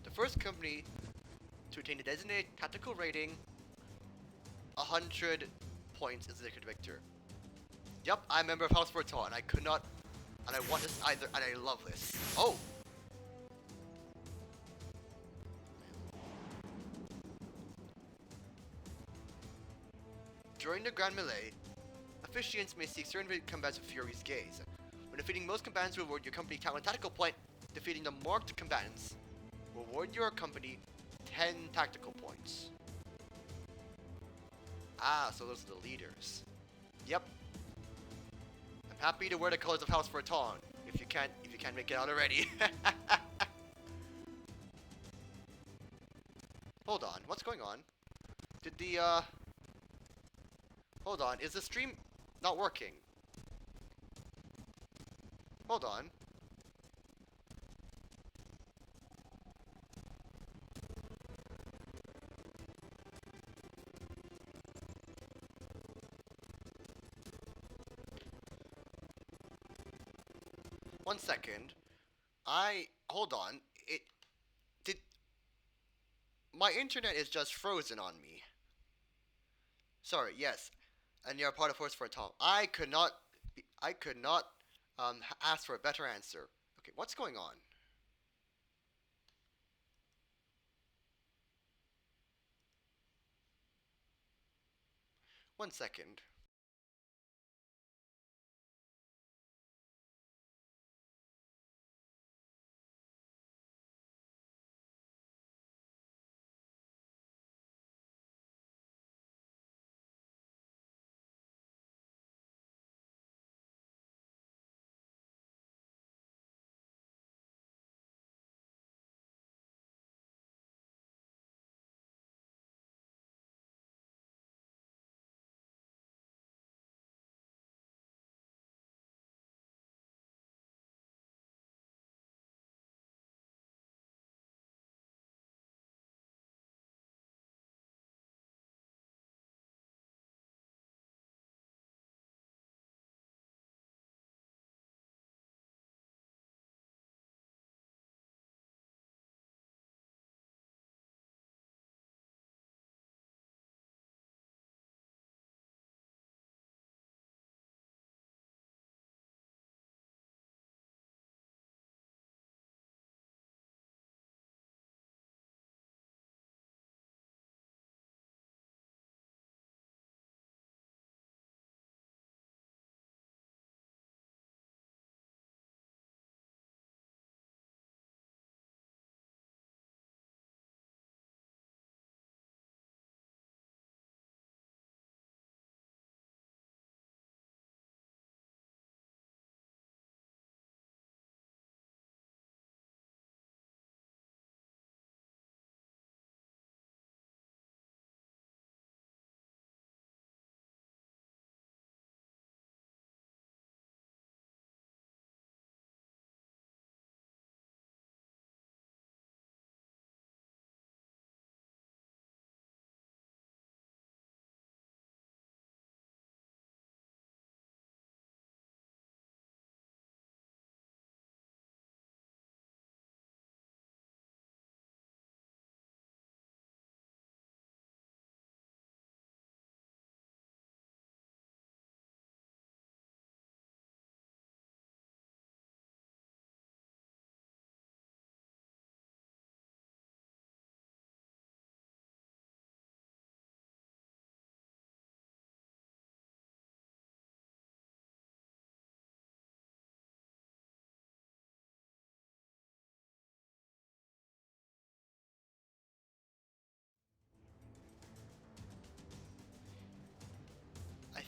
S1: The first company to attain the designated tactical rating, 100 points is the declared victor. Yep, I'm a member of House Fortal, and I could not, and I want this either, and I love this. Oh! During the Grand Melee, officiants may seek certain combats with Fury's Gaze. When defeating most combatants will award your company one tactical point, defeating the marked combatants will award your company 10 tactical points. Ah, so those are the leaders. Yep. I'm happy to wear the colors of House Fortal. If you can't make it out already. Hold on, what's going on? Did the hold on, is the stream not working? Hold on. One second. Hold on. My internet is just frozen on me. Sorry, yes. And you're a part of Force for a Tom. I could not ask for a better answer. Okay, what's going on? One second.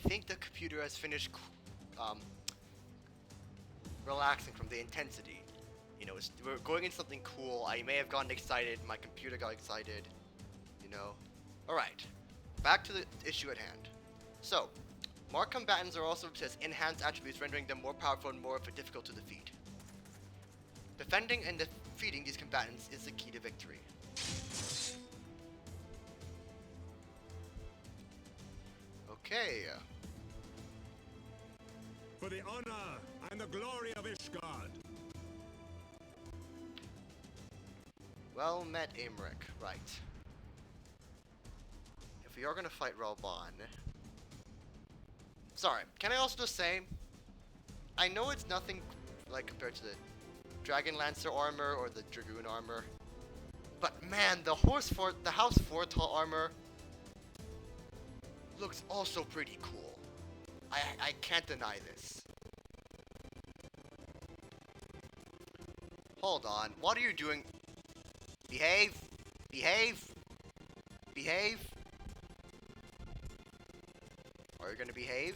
S1: think the computer has finished relaxing from the intensity. You know, we're going into something cool. I may have gotten excited. My computer got excited. You know. Alright. Back to the issue at hand. So, marked combatants are also possess enhanced attributes, rendering them more powerful and more difficult to defeat. Defending and defeating these combatants is the key to victory. Okay.
S10: For the honor and the glory of Ishgard.
S1: Well met, Aymeric. Right. If we are gonna fight Ralban... Sorry, can I also just say... I know it's nothing like compared to the Dragon Lancer armor or the Dragoon armor. But man, the House Fortall armor looks also pretty cool. I can't deny this. Hold on, what are you doing? Behave! Behave! Behave! Are you gonna behave?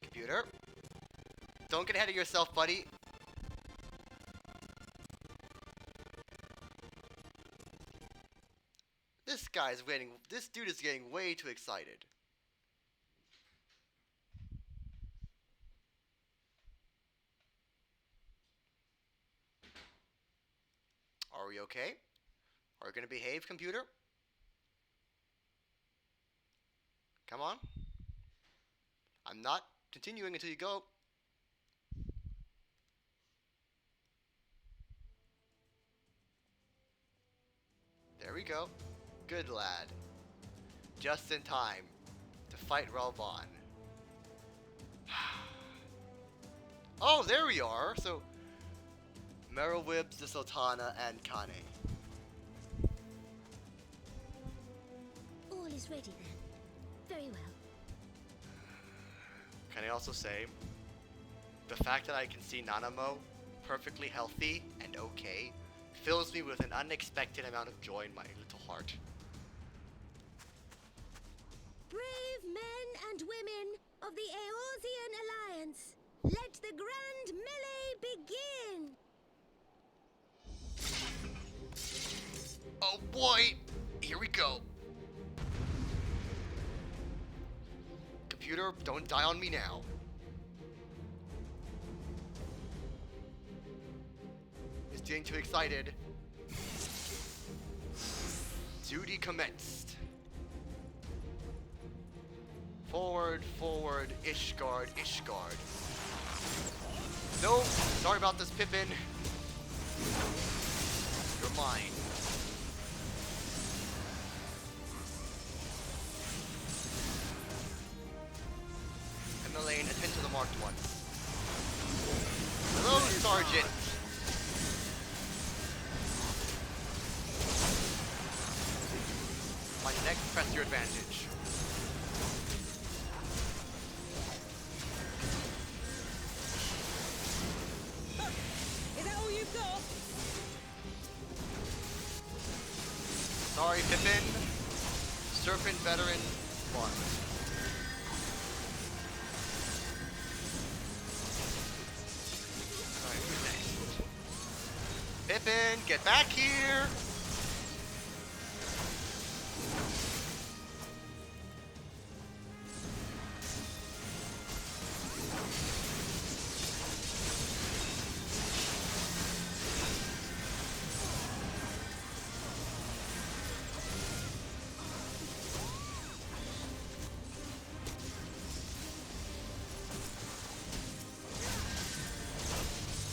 S1: Computer? Don't get ahead of yourself, buddy. This dude is getting way too excited. Are we okay? Are you gonna behave, computer? Come on. I'm not continuing until you go. There we go. Good lad. Just in time to fight Ralban. Oh, there we are. So, Merylwibs, the Sultana, and Kane.
S11: All is ready then. Very well.
S1: Can I also say, the fact that I can see Nanamo perfectly healthy and okay fills me with an unexpected amount of joy in my little heart.
S11: Brave men and women of the Eorzean Alliance, let the grand melee begin!
S1: Oh boy! Here we go. Computer, don't die on me now. He's getting too excited. Duty commenced. Forward, forward, Ishgard, Ishgard. No, sorry about this, Pippin. You're mine. Lane, attend to the marked one. Hello, Sergeant! My next, press your advantage.
S4: Is that all you've got?
S1: Sorry, Pippin. Serpent Veteran 1. Pippin, get back here!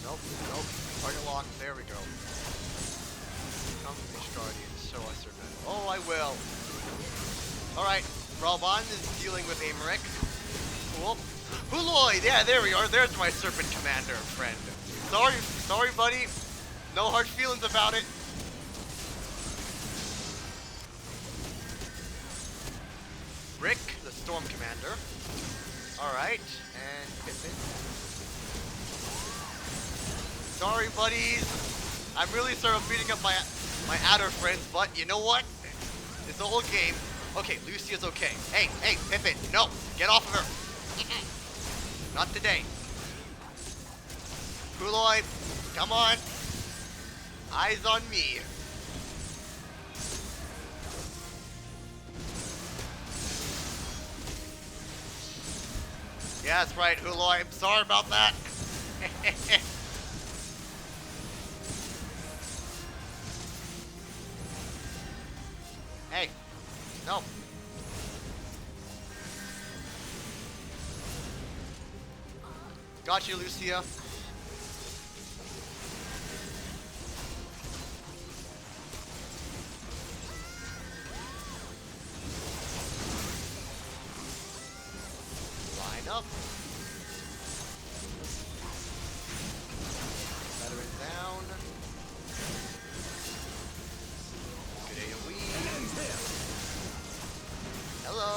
S1: Nope, nope. Target lock, there we go. Come, Fish Guardian, show us your metal. Oh, I will. Alright, Ralban is dealing with Aymeric. Cool. Huloid, yeah, there we are. There's my Serpent Commander friend. Sorry, buddy. No hard feelings about it. Rick, the Storm Commander. Alright, and Pippin. Sorry, buddies. I'm really sorry I'm beating up my adder friends, but you know what? It's the whole game. Okay, Lucia's okay. Hey, hey, Pippin, no! Get off of her! Not today. Kuloy, come on! Eyes on me. Yeah, that's right, Huloy. I'm sorry about that. Hey, no. Got you, Lucia. Line up. Veteran down. Good AoE. Hello.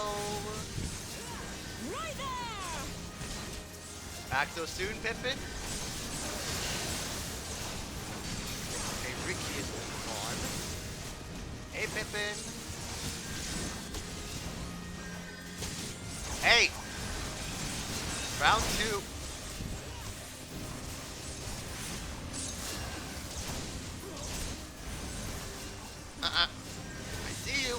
S4: Right there!
S1: Back so soon, Pippin? Hey, Ricky is gone. Hey, Pippin. Hey! Round 2. I see you.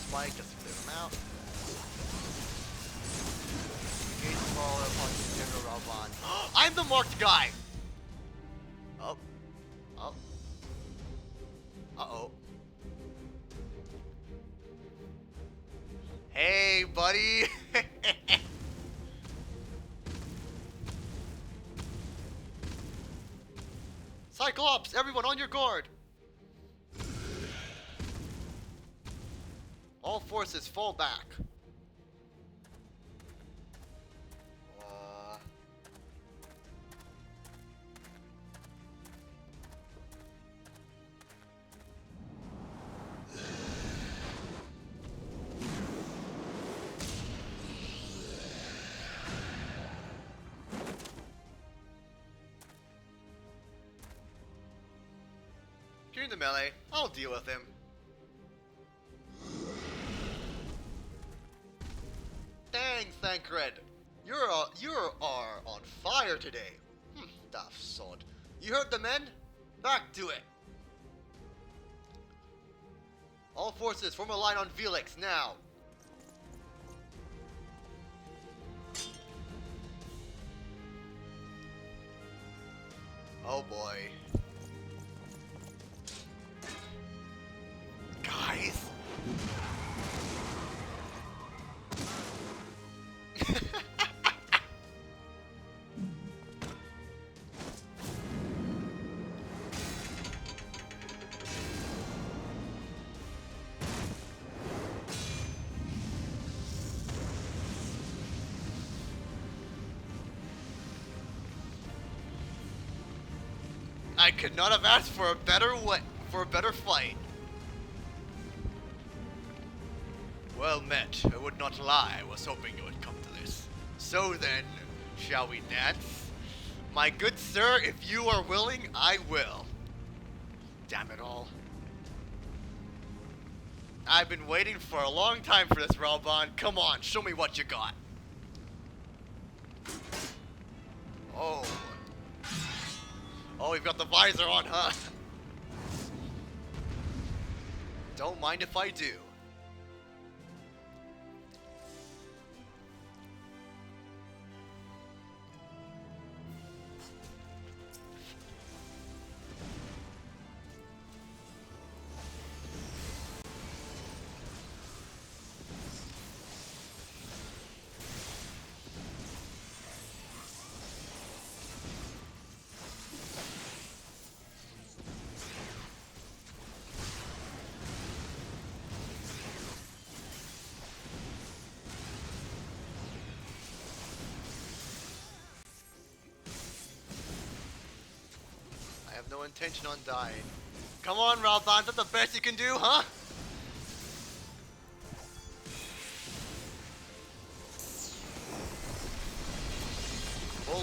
S1: Spike just to clear them out. Engage the ball upon General Ralban. I'm the marked guy! Oh. Oh. Uh-oh. Hey, buddy! Cyclops, everyone on your guard! All forces fall back. Get into melee. I'll deal with him. Dang, Thancred. You are on fire today. Daft sod. You heard the men? Back to it. All forces form a line on Velix now. Oh boy. Guys. I could not have asked for a better fight. Well met. I would not lie. I was hoping it would come to this. So then, shall we dance? My good sir, if you are willing, I will. Damn it all. I've been waiting for a long time for this, Ralban. Come on, show me what you got. Oh. Oh, you've got the visor on, huh? Don't mind if I do. I have no intention on dying. Come on, Ralban, is that the best you can do, huh?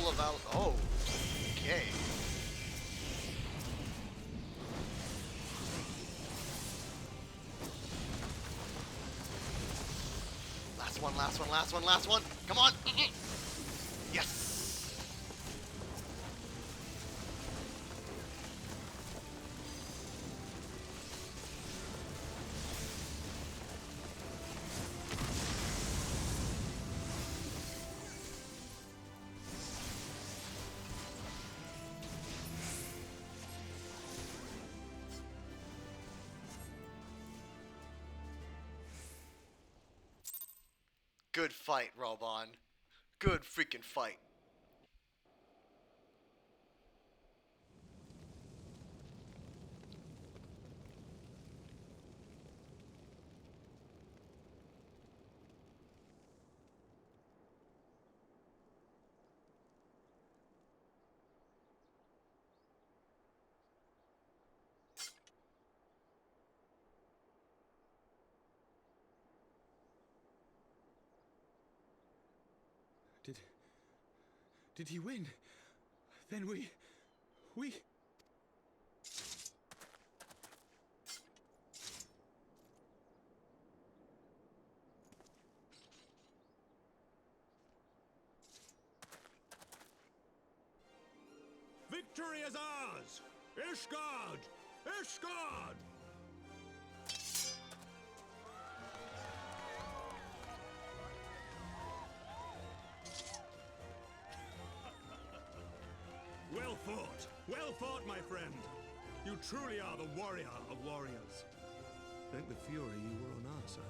S1: Jewel of Al. Oh, okay. Last one, last one, last one, last one. Come on. Yes. Good fight, Robon. Good freaking fight.
S8: Did he win? Then we...
S10: Victory is ours! Ishgard! Ishgard! Well fought! Well fought, my friend! You truly are the warrior of warriors. Thank the Fury you were on our side.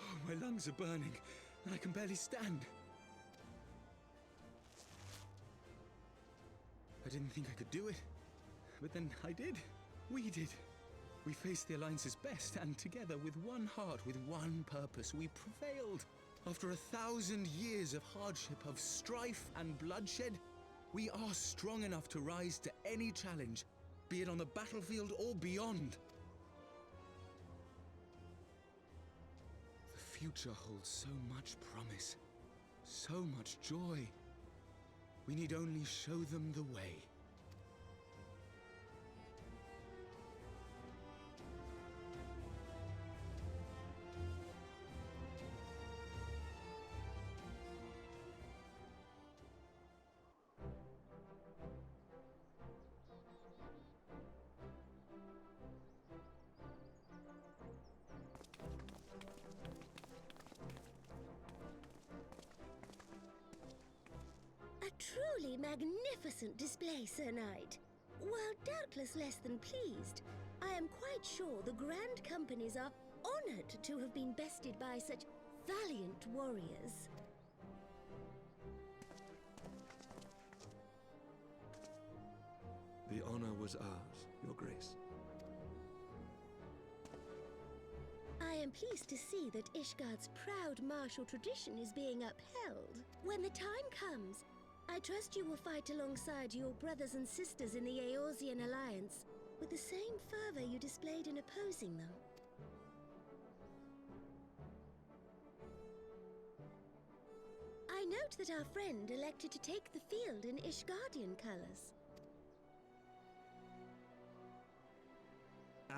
S8: Oh, my lungs are burning, and I can barely stand. I didn't think I could do it, but then I did. We did. We faced the Alliance's best, and together, with one heart, with one purpose, we prevailed. After 1,000 years of hardship, of strife and bloodshed, we are strong enough to rise to any challenge, be it on the battlefield or beyond. The future holds so much promise, so much joy. We need only show them the way.
S11: A truly magnificent display, Sir Knight. While doubtless less than pleased, I am quite sure the Grand Companies are honored to have been bested by such valiant warriors.
S10: The honor was ours, Your Grace.
S11: I am pleased to see that Ishgard's proud martial tradition is being upheld. When the time comes, I trust you will fight alongside your brothers and sisters in the Eorzean Alliance with the same fervor you displayed in opposing them. I note that our friend elected to take the field in Ishgardian colors.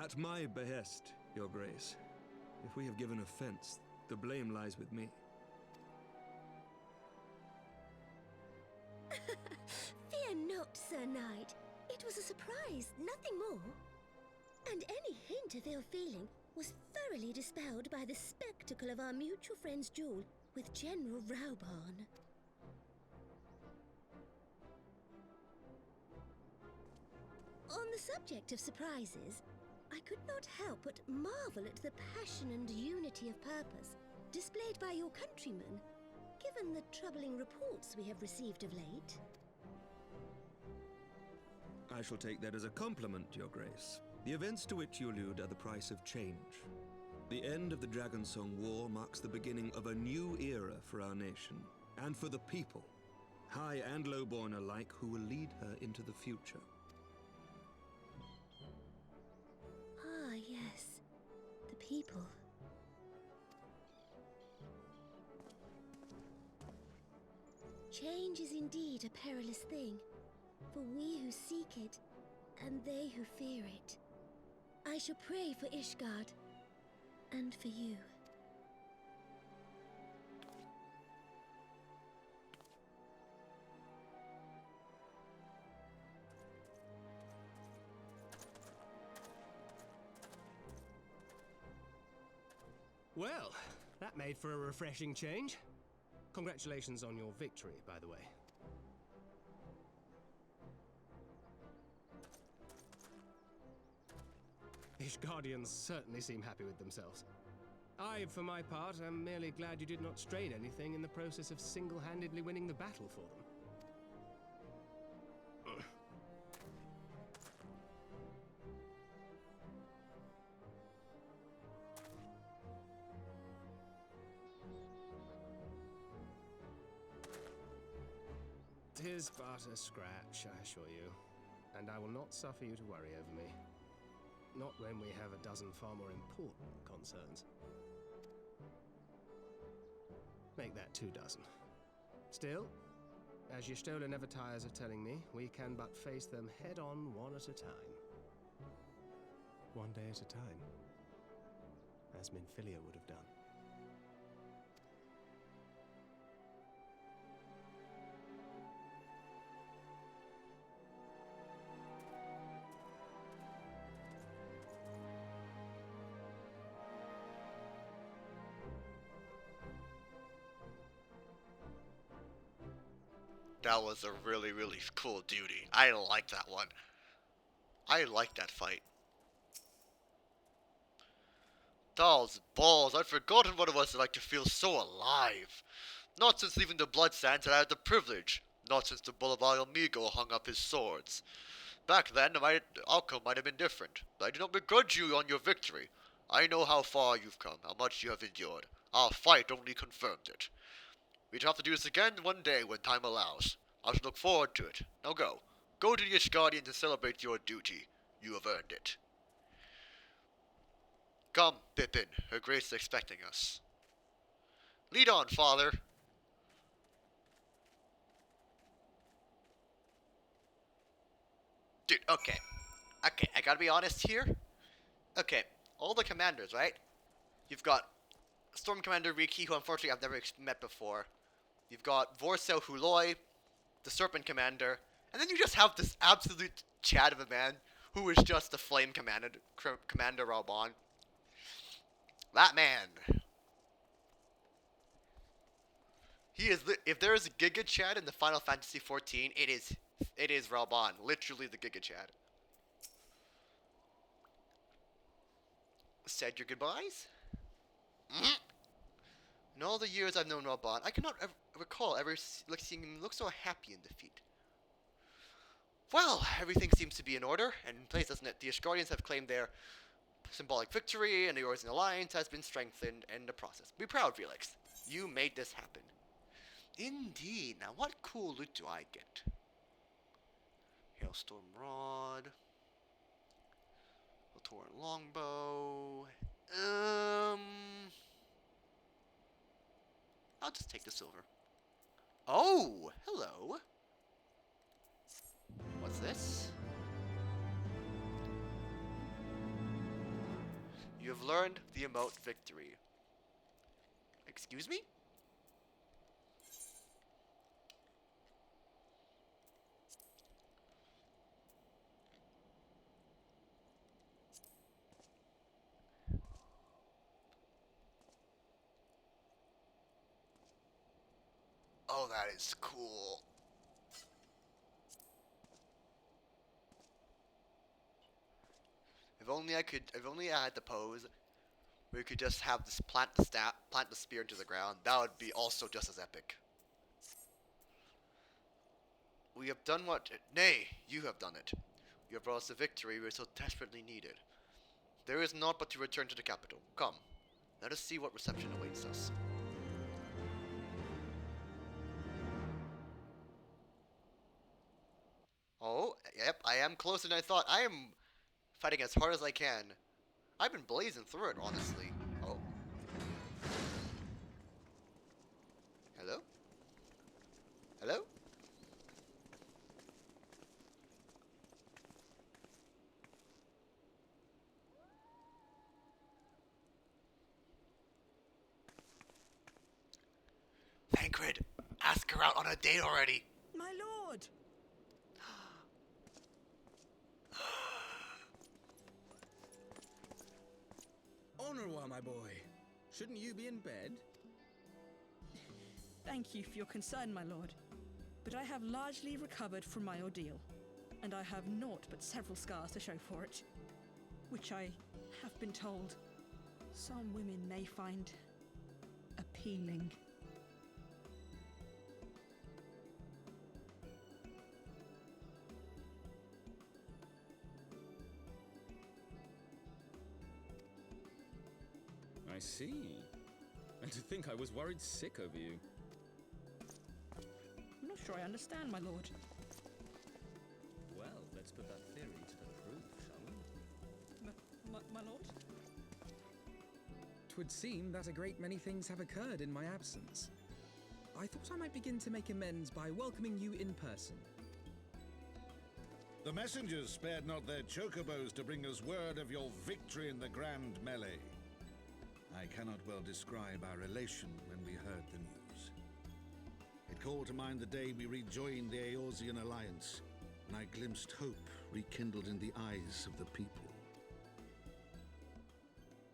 S10: At my behest, Your Grace. If we have given offense, the blame lies with me.
S11: Fear not, Sir Knight. It was a surprise, nothing more. And any hint of ill feeling was thoroughly dispelled by the spectacle of our mutual friend's duel with General Raubarn. On the subject of surprises, I could not help but marvel at the passion and unity of purpose displayed by your countrymen, given the troubling reports we have received of late.
S10: I shall take that as a compliment, Your Grace. The events to which you allude are the price of change. The end of the Dragonsong War marks the beginning of a new era for our nation, and for the people, high and lowborn alike, who will lead her into the future.
S11: Ah, yes. The people. Change is indeed a perilous thing, for we who seek it, and they who fear it. I shall pray for Ishgard, and for you.
S8: Well, that made for a refreshing change. Congratulations on your victory, by the way. Ishgardians certainly seem happy with themselves. I, for my part, am merely glad you did not strain anything in the process of single-handedly winning the battle for them. Tis but a scratch, I assure you, and I will not suffer you to worry over me. Not when we have a dozen far more important concerns. Make that 2 dozen. Still, as Y'shtola never tires of telling me, we can but face them head-on one at a time. One day at a time, as Minfilia would have done.
S1: That was a really, really cool duty. I like that one. I like that fight. Dolls, balls, I'd forgotten what it was like to feel so alive. Not since leaving the Blood Sands had I had the privilege. Not since the Bull of Almigo hung up his swords. Back then, the outcome might have been different. But I do not begrudge you on your victory. I know how far you've come, how much you have endured. Our fight only confirmed it. We'd have to do this again one day when time allows. I shall look forward to it. Now go. Go to the Ishgardians and celebrate your duty. You have earned it. Come, Pippin. Her Grace is expecting us. Lead on, Father. Dude, okay. Okay, I gotta be honest here. Okay, all the commanders, right? You've got Storm Commander Riki, who unfortunately I've never met before. You've got Vorcel Huloi, the Serpent Commander, and then you just have this absolute Chad of a man who is just the Flame Commander, Commander Raubon. That man. He is. If there is a Giga Chad in the Final Fantasy XIV, it is Raubon, literally the Giga Chad. Said your goodbyes. In all the years I've known Raubon, I cannot recall ever seeing him look so happy in defeat. Well, everything seems to be in order and in place, doesn't it? The Ishgardians have claimed their symbolic victory, and the Orison Alliance has been strengthened in the process. Be proud, Felix. You made this happen. Indeed. Now, what cool loot do I get? Hailstorm Rod. Torrent Longbow. I'll just take the silver. Oh, hello. What's this? You have learned the emote victory. Excuse me? Oh, that is cool. If only I had the pose where you could just have this plant the spear into the ground. That would be also just as epic. We have done what, nay, you have done it. You have brought us the victory we so desperately needed. There is naught but to return to the capital. Come, Let us see what reception awaits us. Oh, yep, I am closer than I thought. I am fighting as hard as I can. I've been blazing through it, honestly. Oh. Hello? Hello? Thancred, ask her out on a date already.
S4: My lord!
S7: Honorwa, my boy. Shouldn't you be in bed?
S4: Thank you for your concern, my lord. But I have largely recovered from my ordeal, and I have naught but several scars to show for it, which I have been told some women may find appealing.
S6: I see. And to think I was worried sick over you.
S4: I'm not sure I understand, my lord.
S6: Well, let's put that theory to the proof, shall we?
S4: My lord?
S12: 'Twould seem that a great many things have occurred in my absence. I thought I might begin to make amends by welcoming you in person.
S9: The messengers spared not their chocobos to bring us word of your victory in the grand melee. I cannot well describe our elation when we heard the news. It called to mind the day we rejoined the Eorzean Alliance, and I glimpsed hope rekindled in the eyes of the people.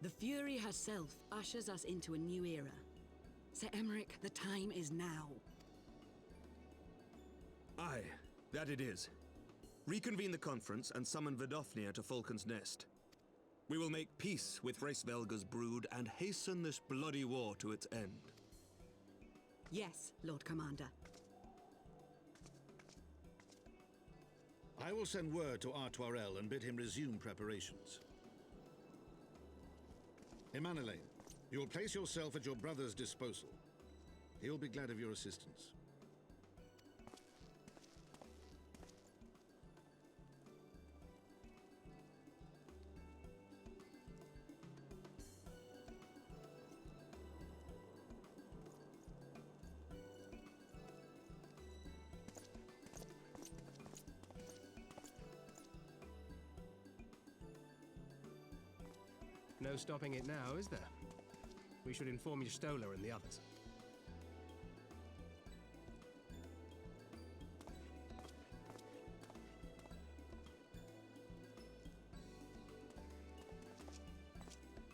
S13: The Fury herself ushers us into a new era. Sir Emmerich, the time is now.
S10: Aye, that it is. Reconvene the conference and summon Vidofnir to Falcon's Nest. We will make peace with Hraesvelga's brood and hasten this bloody war to its end.
S13: Yes, Lord Commander.
S9: I will send word to Artoirel and bid him resume preparations. Emanelaine, you will place yourself at your brother's disposal. He will be glad of your assistance.
S8: No stopping it now, is there? We should inform Y'shtola and the others.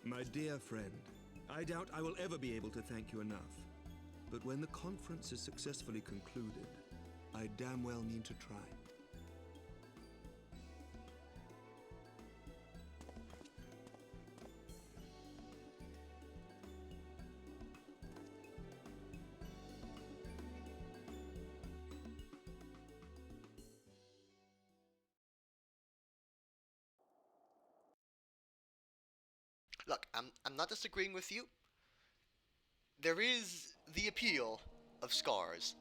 S10: My dear friend, I doubt I will ever be able to thank you enough. But when the conference is successfully concluded, I damn well mean to try.
S1: Look, I'm not disagreeing with you. There is the appeal of scars.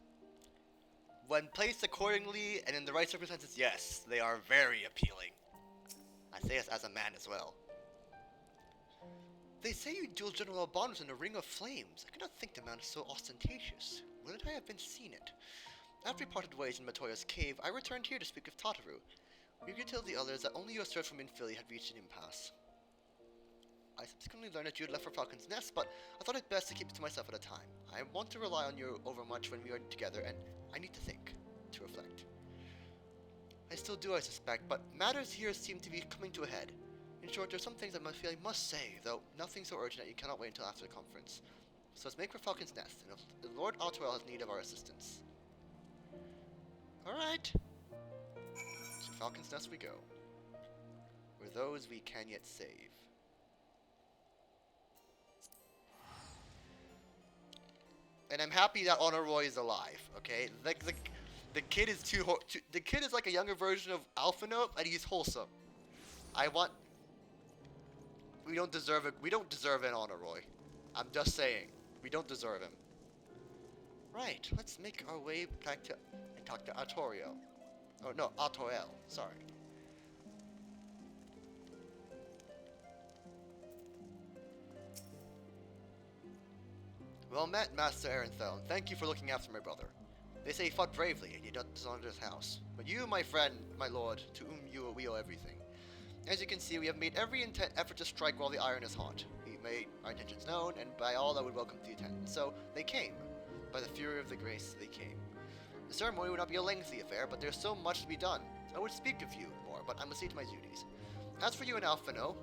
S1: When placed accordingly and in the right circumstances, yes, they are very appealing. I say this as a man as well. They say you duel General Bonus in a ring of flames. I could not think the man is so ostentatious. Wouldn't I have been seen it? After we parted ways in Matoya's cave, I returned here to speak with Tataru. We could tell the others that only your search from Infili had reached an impasse. I subsequently learned that you had left for Falcon's Nest, but I thought it best to keep it to myself at a time. I want to rely on you overmuch when we are together, and I need to think, to reflect. I still do, I suspect, but matters here seem to be coming to a head. In short, there are some things I feel I must say, though nothing so urgent that you cannot wait until after the conference. So let's make for Falcon's Nest, and if Lord Artoirel has need of our assistance. Alright. To Falcon's Nest we go. Where those we can yet save. And I'm happy that Honor Roy is alive, okay? Like, the kid is the kid is like a younger version of Alphinope, and he's wholesome. We don't deserve it. We don't deserve an Honor Roy. I'm just saying. We don't deserve him. Right, let's make our way back to and talk to Artorio. Oh no, Artoriel, sorry. Well met, Master Arenthel, and thank you for looking after my brother. They say he fought bravely, and he dishonored his house. But you, my friend, my lord, to whom we owe everything. As you can see, we have made every effort to strike while the iron is hot. We made our intentions known, and by all that would welcome the attendance. So, they came. By the fury of the grace, they came. The ceremony would not be a lengthy affair, but there's so much to be done. I would speak of you more, but I must see to my duties. As for you and Alphino,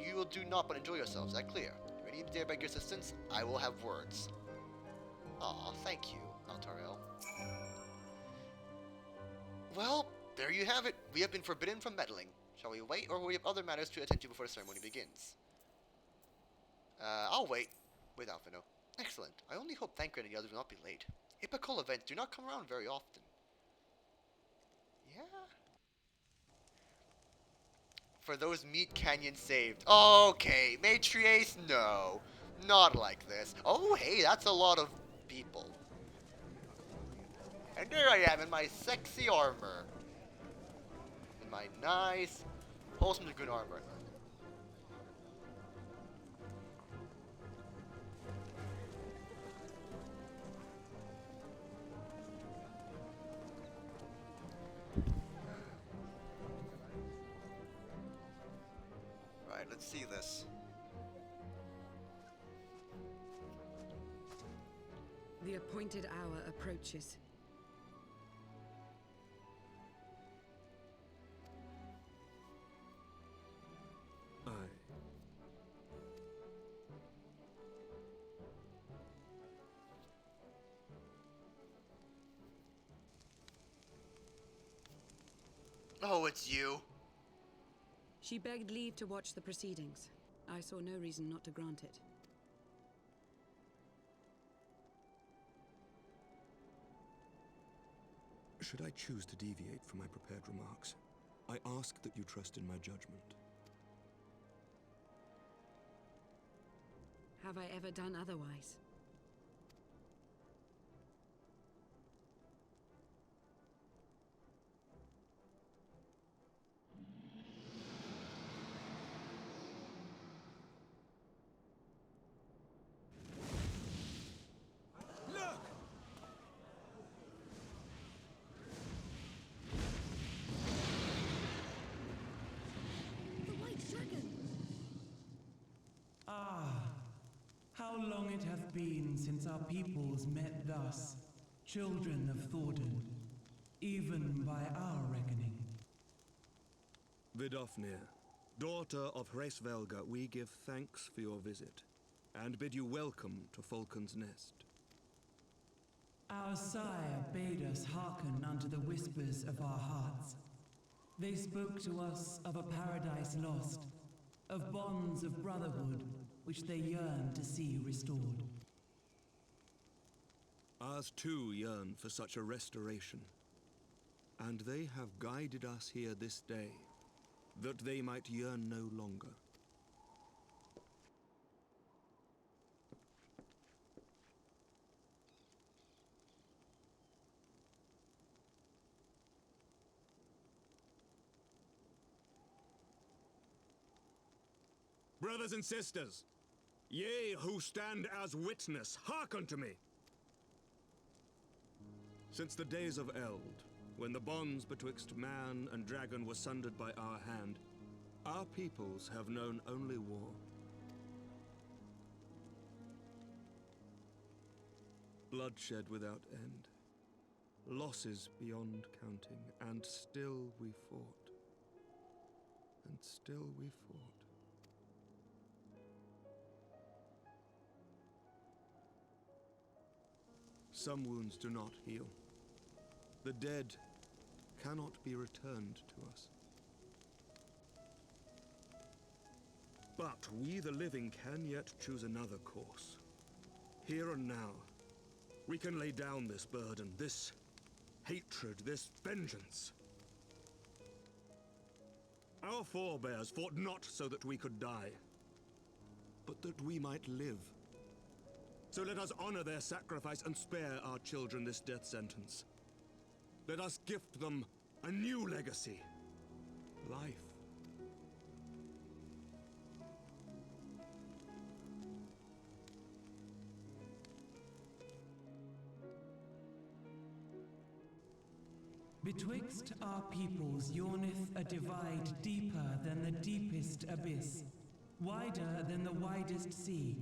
S1: you will do naught but enjoy yourselves, that clear. If you need to beg your assistance, I will have words. Aw, thank you, Altarel. Well, there you have it. We have been forbidden from meddling. Shall we wait, or will we have other matters to attend to before the ceremony begins? I'll wait. With Alphino. Excellent. I only hope Thancred and the others will not be late. Epical events do not come around very often. Yeah? For those meat canyons saved. Okay, Matriace, no. Not like this. Oh, hey, that's a lot of people. And there I am in my sexy armor. In my nice, wholesome good armor. Right, let's see this.
S13: The appointed hour approaches.
S10: Aye.
S1: Oh, it's you.
S13: She begged leave to watch the proceedings. I saw no reason not to grant it.
S10: Should I choose to deviate from my prepared remarks, I ask that you trust in my judgment.
S13: Have I ever done otherwise?
S14: How long it hath been since our peoples met thus, children of Thordan, even by our reckoning.
S10: Vidofnir, daughter of Hraesvelga, we give thanks for your visit, and bid you welcome to Falcon's Nest.
S14: Our sire bade us hearken unto the whispers of our hearts. They spoke to us of a paradise lost, of bonds of brotherhood, which they yearn to see restored.
S10: Ours too yearn for such a restoration, and they have guided us here this day, that they might yearn no longer. Brothers and sisters, ye who stand as witness, hearken to me. Since the days of Eld, when the bonds betwixt man and dragon were sundered by our hand, our peoples have known only war. Bloodshed without end, losses beyond counting, and still we fought. And still we fought. Some wounds do not heal. The dead cannot be returned to us. But we, the living, can yet choose another course. Here and now, we can lay down this burden, this hatred, this vengeance. Our forebears fought not so that we could die, but that we might live So let us honor their sacrifice and spare our children this death sentence. Let us gift them a new legacy. Life.
S14: Betwixt our peoples yawneth a divide deeper than the deepest abyss, wider than the widest sea.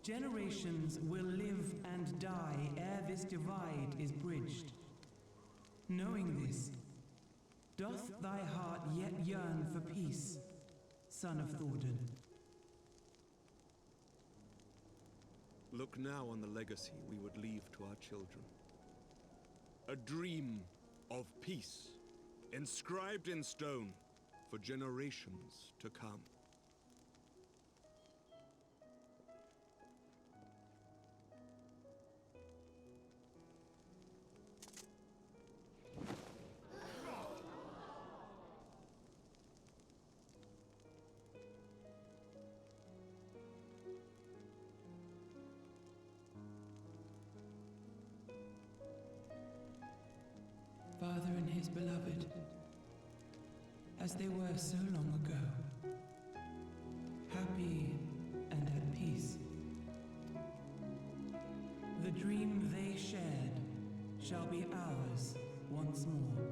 S14: Generations will live and die ere this divide is bridged. Knowing this, doth thy heart yet yearn for peace, son of Thordan?
S10: Look now on the legacy we would leave to our children. A dream of peace, inscribed in stone for generations to come.
S14: Father and his beloved, as they were so long ago, happy and at peace. The dream they shared shall be ours once more.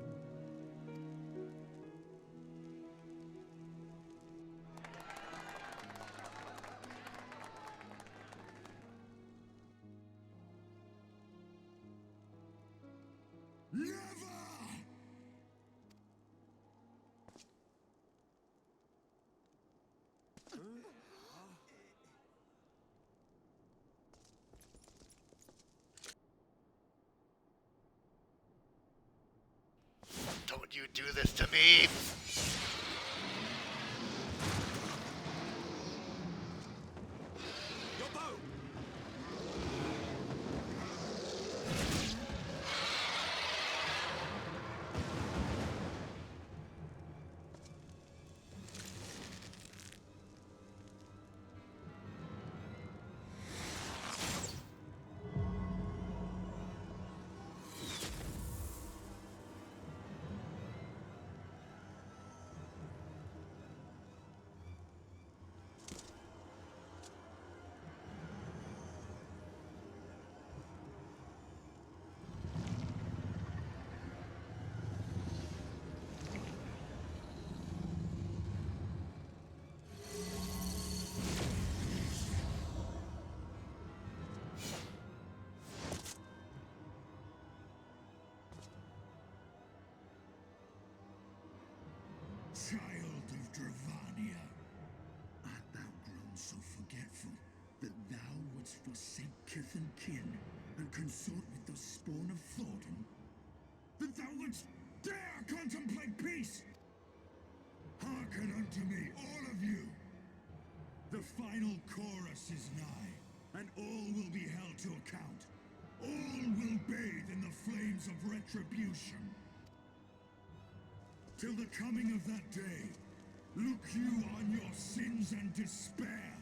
S1: Don't you do this to me!
S10: Your bow!
S15: Child of Dravania, art thou grown so forgetful that thou wouldst forsake kith and kin and consort with the spawn of Thordan? That thou wouldst dare contemplate peace? Hearken unto me, all of you! The final chorus is nigh, and all will be held to account. All will bathe in the flames of retribution. Till the coming of that day, look you on your sins and despair,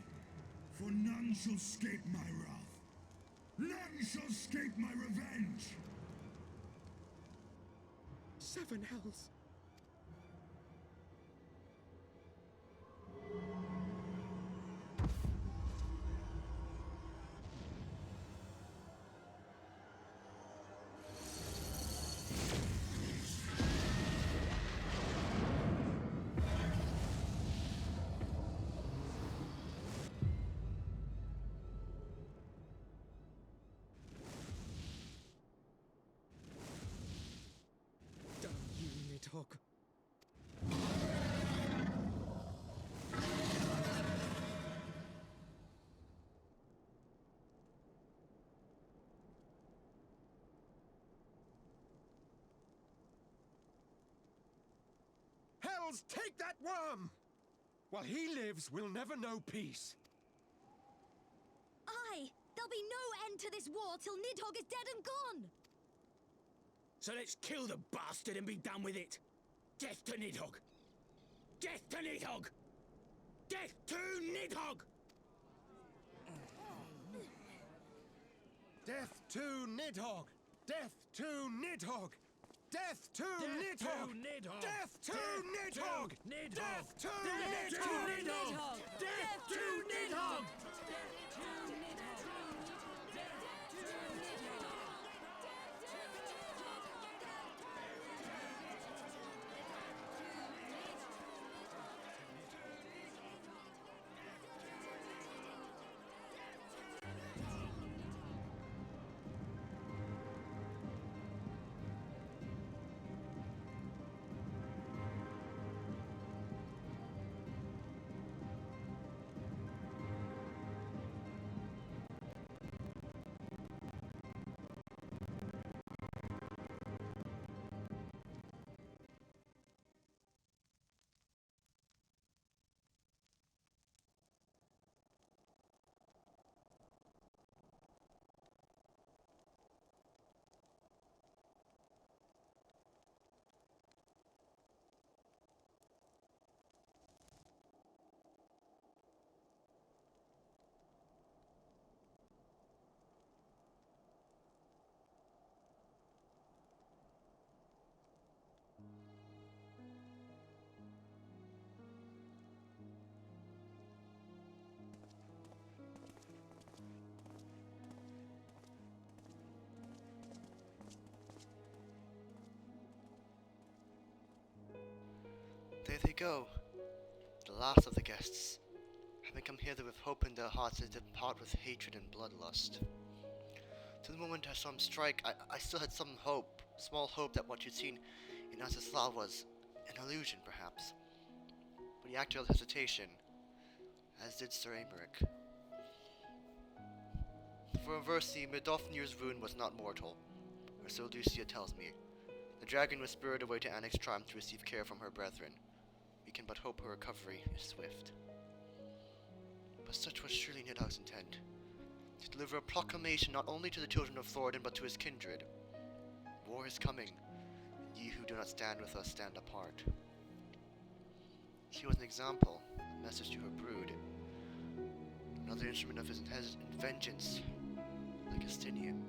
S15: for none shall escape my wrath. None shall escape my revenge!
S7: Seven hells. Damn you, Nidhogg.
S16: Hells, take that worm! While he lives, we'll never know peace.
S11: Aye! There'll be no end to this war till Nidhogg is dead and gone!
S6: So let's kill the bastard and be done with it. Death to Nidhogg! Death to Nidhogg! Death to Nidhogg!
S16: Death to Nidhogg! Death to Nidhogg! Death to Nidhogg! Death to Nidhogg! Death to Nidhogg!
S5: Death to Nidhogg!
S1: There they go, the last of the guests, having come hither with hope in their hearts to depart with hatred and bloodlust. To the moment I saw him strike, I still had some hope, small hope that what you'd seen in Azaslav was an illusion, perhaps. But he acted with hesitation, as did Sir Amaric. For Versi, Midolfnir's wound was not mortal, or so Lucia tells me. The dragon was spirited away to Annex Trim to receive care from her brethren. We can but hope her recovery is swift. But such was surely Nidhogg's intent, to deliver a proclamation not only to the children of Thoradin but to his kindred. War is coming, and ye who do not stand with us stand apart. She was an example, a message to her brood, another instrument of his vengeance, like Estinian.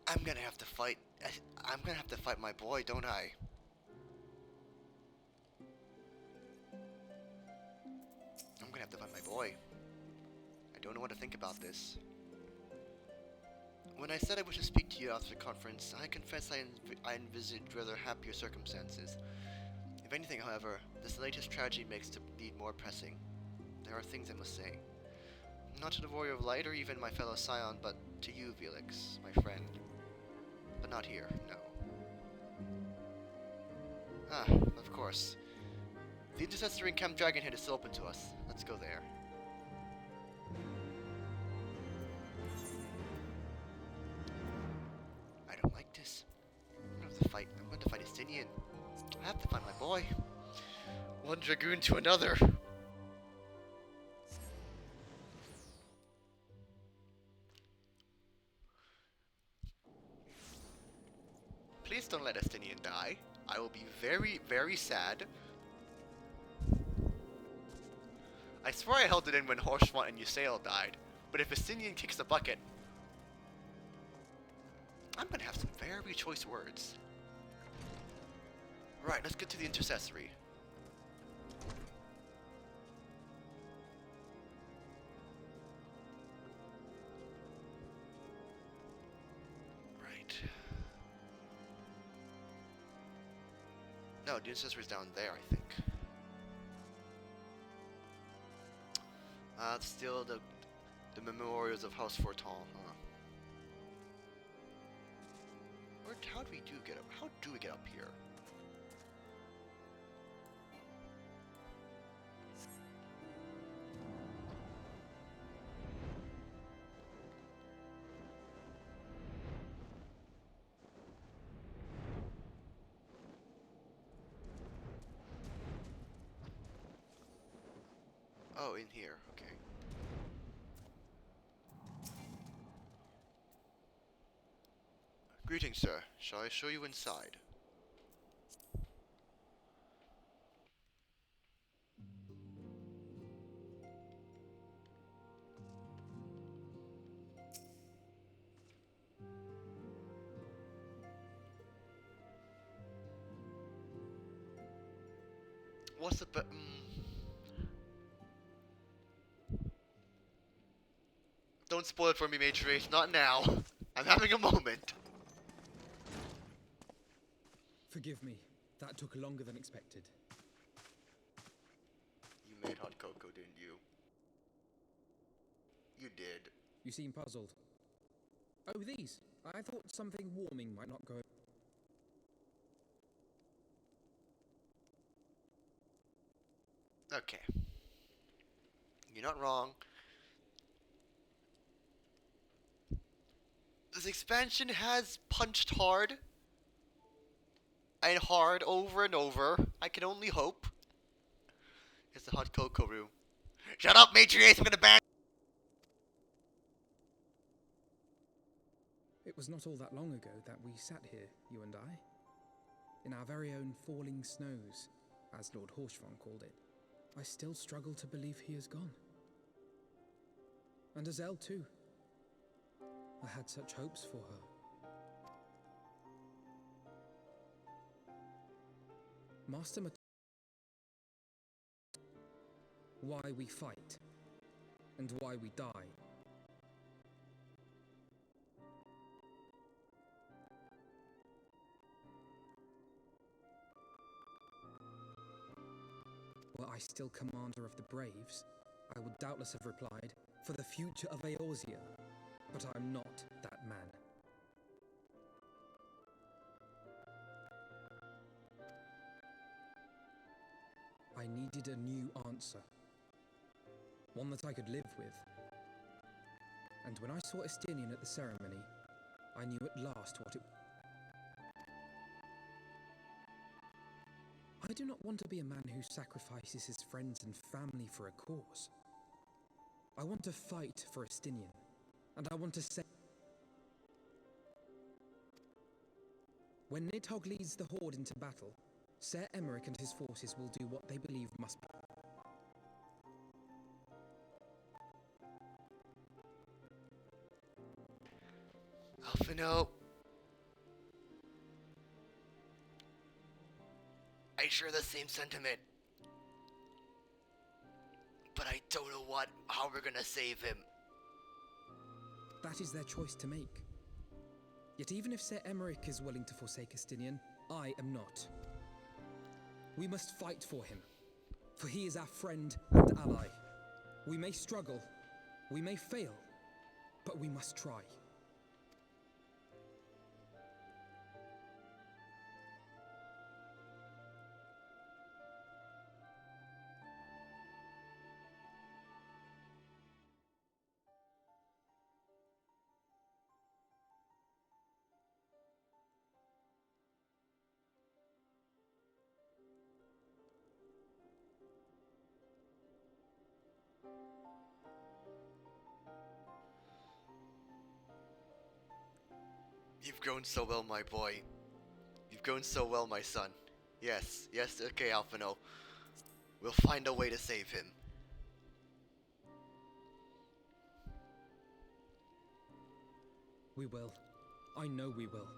S1: I'm gonna have to fight my boy, don't I? I'm gonna have to fight my boy. I don't know what to think about this. When I said I wish to speak to you after the conference, I confess I envisaged rather happier circumstances. If anything, however, this latest tragedy makes the need more pressing. There are things I must say. Not to the Warrior of Light or even my fellow Scion, but to you, Felix, my friend. But not here, no. Ah, of course. The intercessor in Camp Dragonhead is still open to us. Let's go there. I don't like this. I'm going to fight Estinian. I have to find my boy. One dragoon to another. Please don't let Estinian die. I will be very, very sad. I swear I held it in when Horschwant and Ysael died, but if Estinian kicks the bucket, I'm gonna have some very choice words. Right, let's get to the intercessory. Right. No, the intercessory's down there, I think. It's still the memorials of House Fortal, huh? How do we get up? How do we get up here? Oh, in here. Okay. Greetings, sir. Shall I show you inside? What's the Don't spoil it for me, Mage Race. Not now. I'm having a moment.
S12: Forgive me. That took longer than expected.
S1: You made hot cocoa, didn't you? You did.
S12: You seem puzzled. Oh, these. I thought something warming might not go.
S1: Okay. You're not wrong. This expansion has punched hard. And hard over and over. I can only hope. It's the hot cocoa room. Shut up, Matriace! I'm gonna ban.
S12: It was not all that long ago that we sat here, you and I. In our very own falling snows, as Lord Horshvon called it. I still struggle to believe he is gone. And Azelle too. I had such hopes for her. Master why we fight, and why we die. Were I still commander of the Braves, I would doubtless have replied, for the future of Eorzea, but I'm not that man. I needed a new answer. One that I could live with. And when I saw Estinian at the ceremony, I knew at last what it... I do not want to be a man who sacrifices his friends and family for a cause. I want to fight for Estinian, and I want to say... When Nidhogg leads the Horde into battle, Ser Emmerich and his forces will do what they believe must be.
S1: Alphino. I share the same sentiment. But I don't know how we're gonna save him.
S12: That is their choice to make. Yet even if Ser Emmerich is willing to forsake Estinian, I am not. We must fight for him, for he is our friend and ally. We may struggle, we may fail, but we must try.
S1: You've grown so well, my boy. You've grown so well, my son. Yes, okay, Alphino. We'll find a way to save him.
S12: We will. I know we will.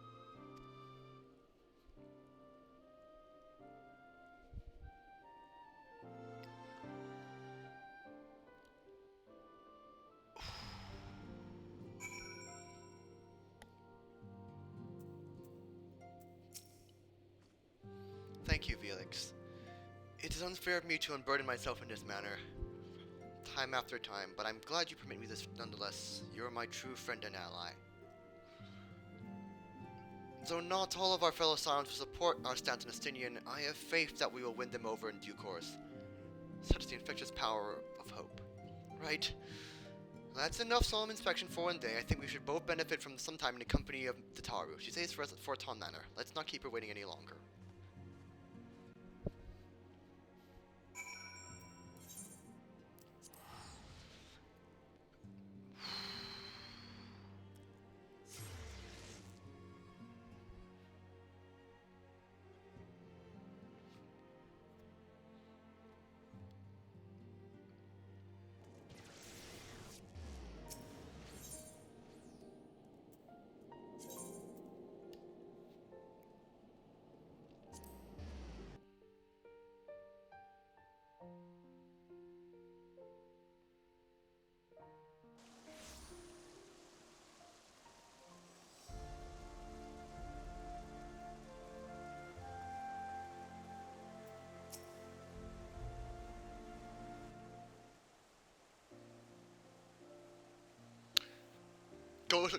S1: Thank you, Felix. It is unfair of me to unburden myself in this manner, time after time, but I'm glad you permit me this nonetheless. You're my true friend and ally. Though not all of our fellow Scions will support our stance on Estinian, I have faith that we will win them over in due course. Such is the infectious power of hope. Right. That's enough solemn inspection for one day. I think we should both benefit from some time in the company of the Taru. She stays for us at Fort Tom Manor. Let's not keep her waiting any longer.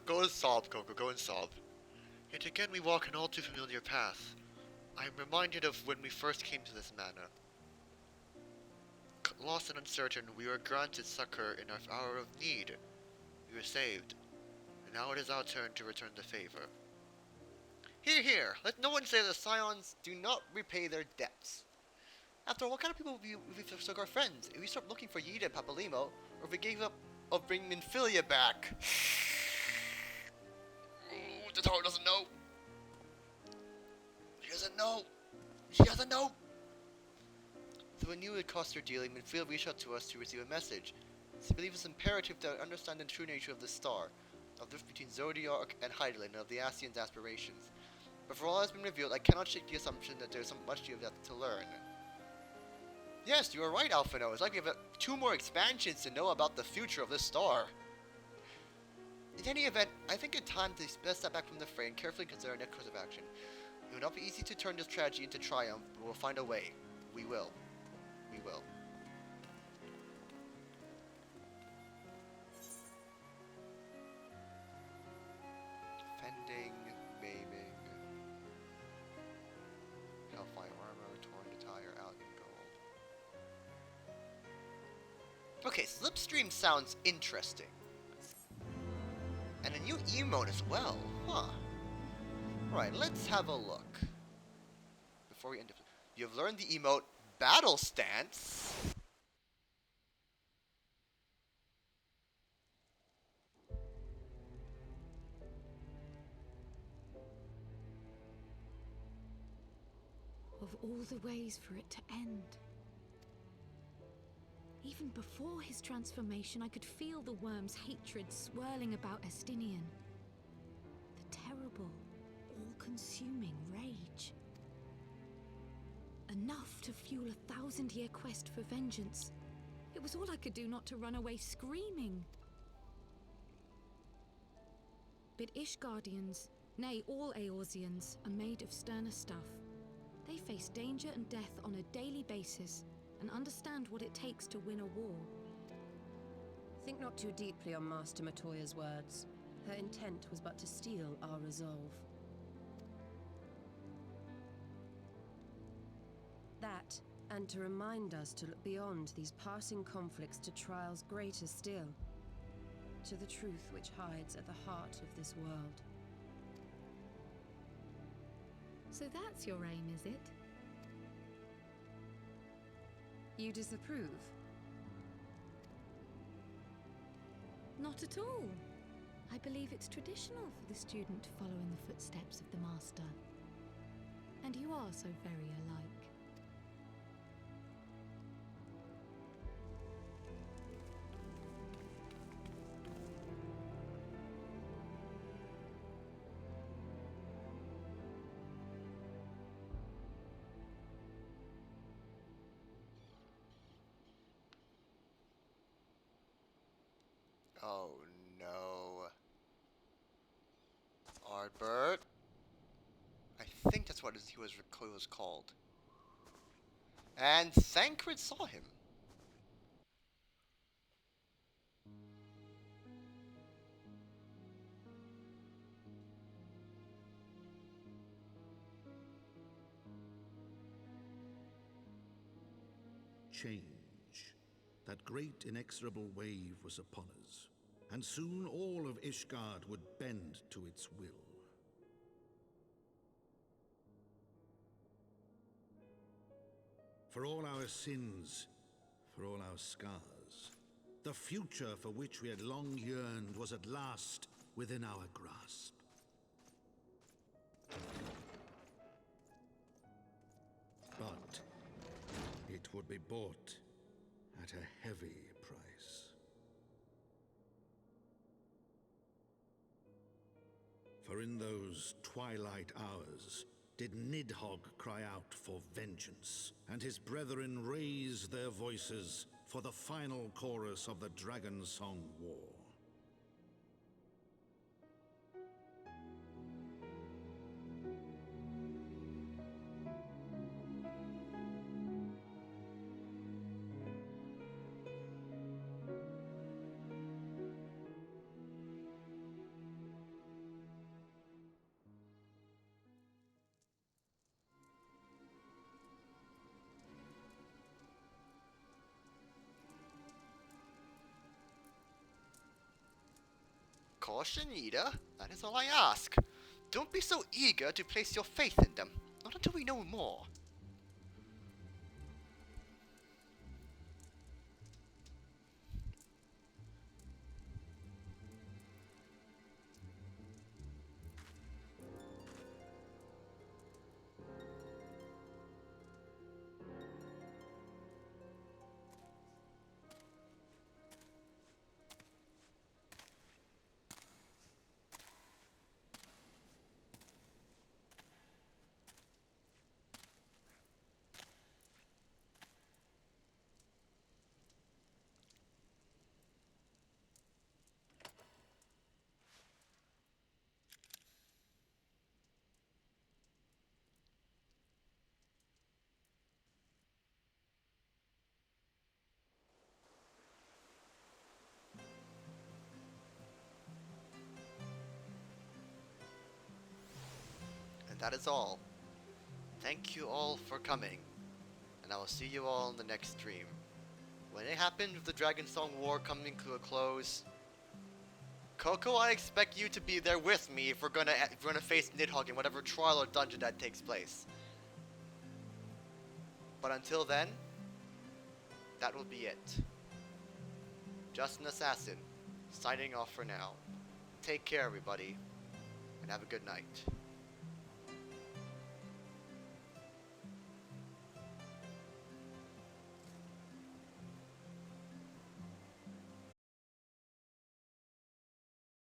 S1: Go and sob, Coco. Go and sob. Yet again we walk an all too familiar path. I am reminded of when we first came to this manor. Lost and uncertain, we were granted succor in our hour of need. We were saved, and now it is our turn to return the favor. Hear, hear! Let no one say the Scions do not repay their debts. After all, what kind of people if we forsook our friends? If we stopped looking for Yida and Papalimo, or if we gave up of bringing Minfilia back? The tower doesn't know. He doesn't know. He doesn't know. Through a new Acoster dealing, Minfield reached out to us to receive a message. He believes it's imperative to understand the true nature of the star, of the difference between Zodiac and Heidelin, and of the Ascian's aspirations. But for all has been revealed, I cannot shake the assumption that there is much you have to learn. Yes, you are right, Alphino. It's like we have 2 more expansions to know about the future of this star. In any event, I think it's time to best step back from the fray and carefully consider our next course of action. It will not be easy to turn this tragedy into triumph, but we'll find a way. We will. We will. Defending, maiming, Hellfire armor, torn attire, alien gold. Okay, Slipstream sounds interesting. And a new emote as well, huh? Right, let's have a look. Before we end up, you have learned the emote Battle Stance.
S17: Of all the ways for it to end. Even before his transformation, I could feel the worm's hatred swirling about Estinian. The terrible, all-consuming rage. Enough to fuel a 1000-year quest for vengeance. It was all I could do not to run away screaming. But Ishgardians, nay all Eorzeans, are made of sterner stuff. They face danger and death on a daily basis, and understand what it takes to win a war.
S18: Think not too deeply on Master Matoya's words. Her intent was but to steal our resolve. That, and to remind us to look beyond these passing conflicts to trials greater still, to the truth which hides at the heart of this world.
S17: So that's your aim, is it?
S18: You disapprove?
S17: Not at all. I believe it's traditional for the student to follow in the footsteps of the master. And you are so very alike.
S1: Oh no. Ardbert? I think that's what he was called. And Thancred saw him.
S9: Change. That great inexorable wave was upon us, and soon all of Ishgard would bend to its will. For all our sins, for all our scars, the future for which we had long yearned was at last within our grasp. But it would be bought at a heavy price. For in those twilight hours did Nidhogg cry out for vengeance, and his brethren raise their voices for the final chorus of the Dragon Song War.
S1: course, Anita. That is all I ask. Don't be so eager to place your faith in them. Not until we know more. And that is all. Thank you all for coming, and I will see you all in the next stream. When it happens with the Dragonsong War coming to a close, Coco, I expect you to be there with me if we're gonna face Nidhogg in whatever trial or dungeon that takes place. But until then, that will be it. Just an Assassin, signing off for now. Take care, everybody, and have a good night.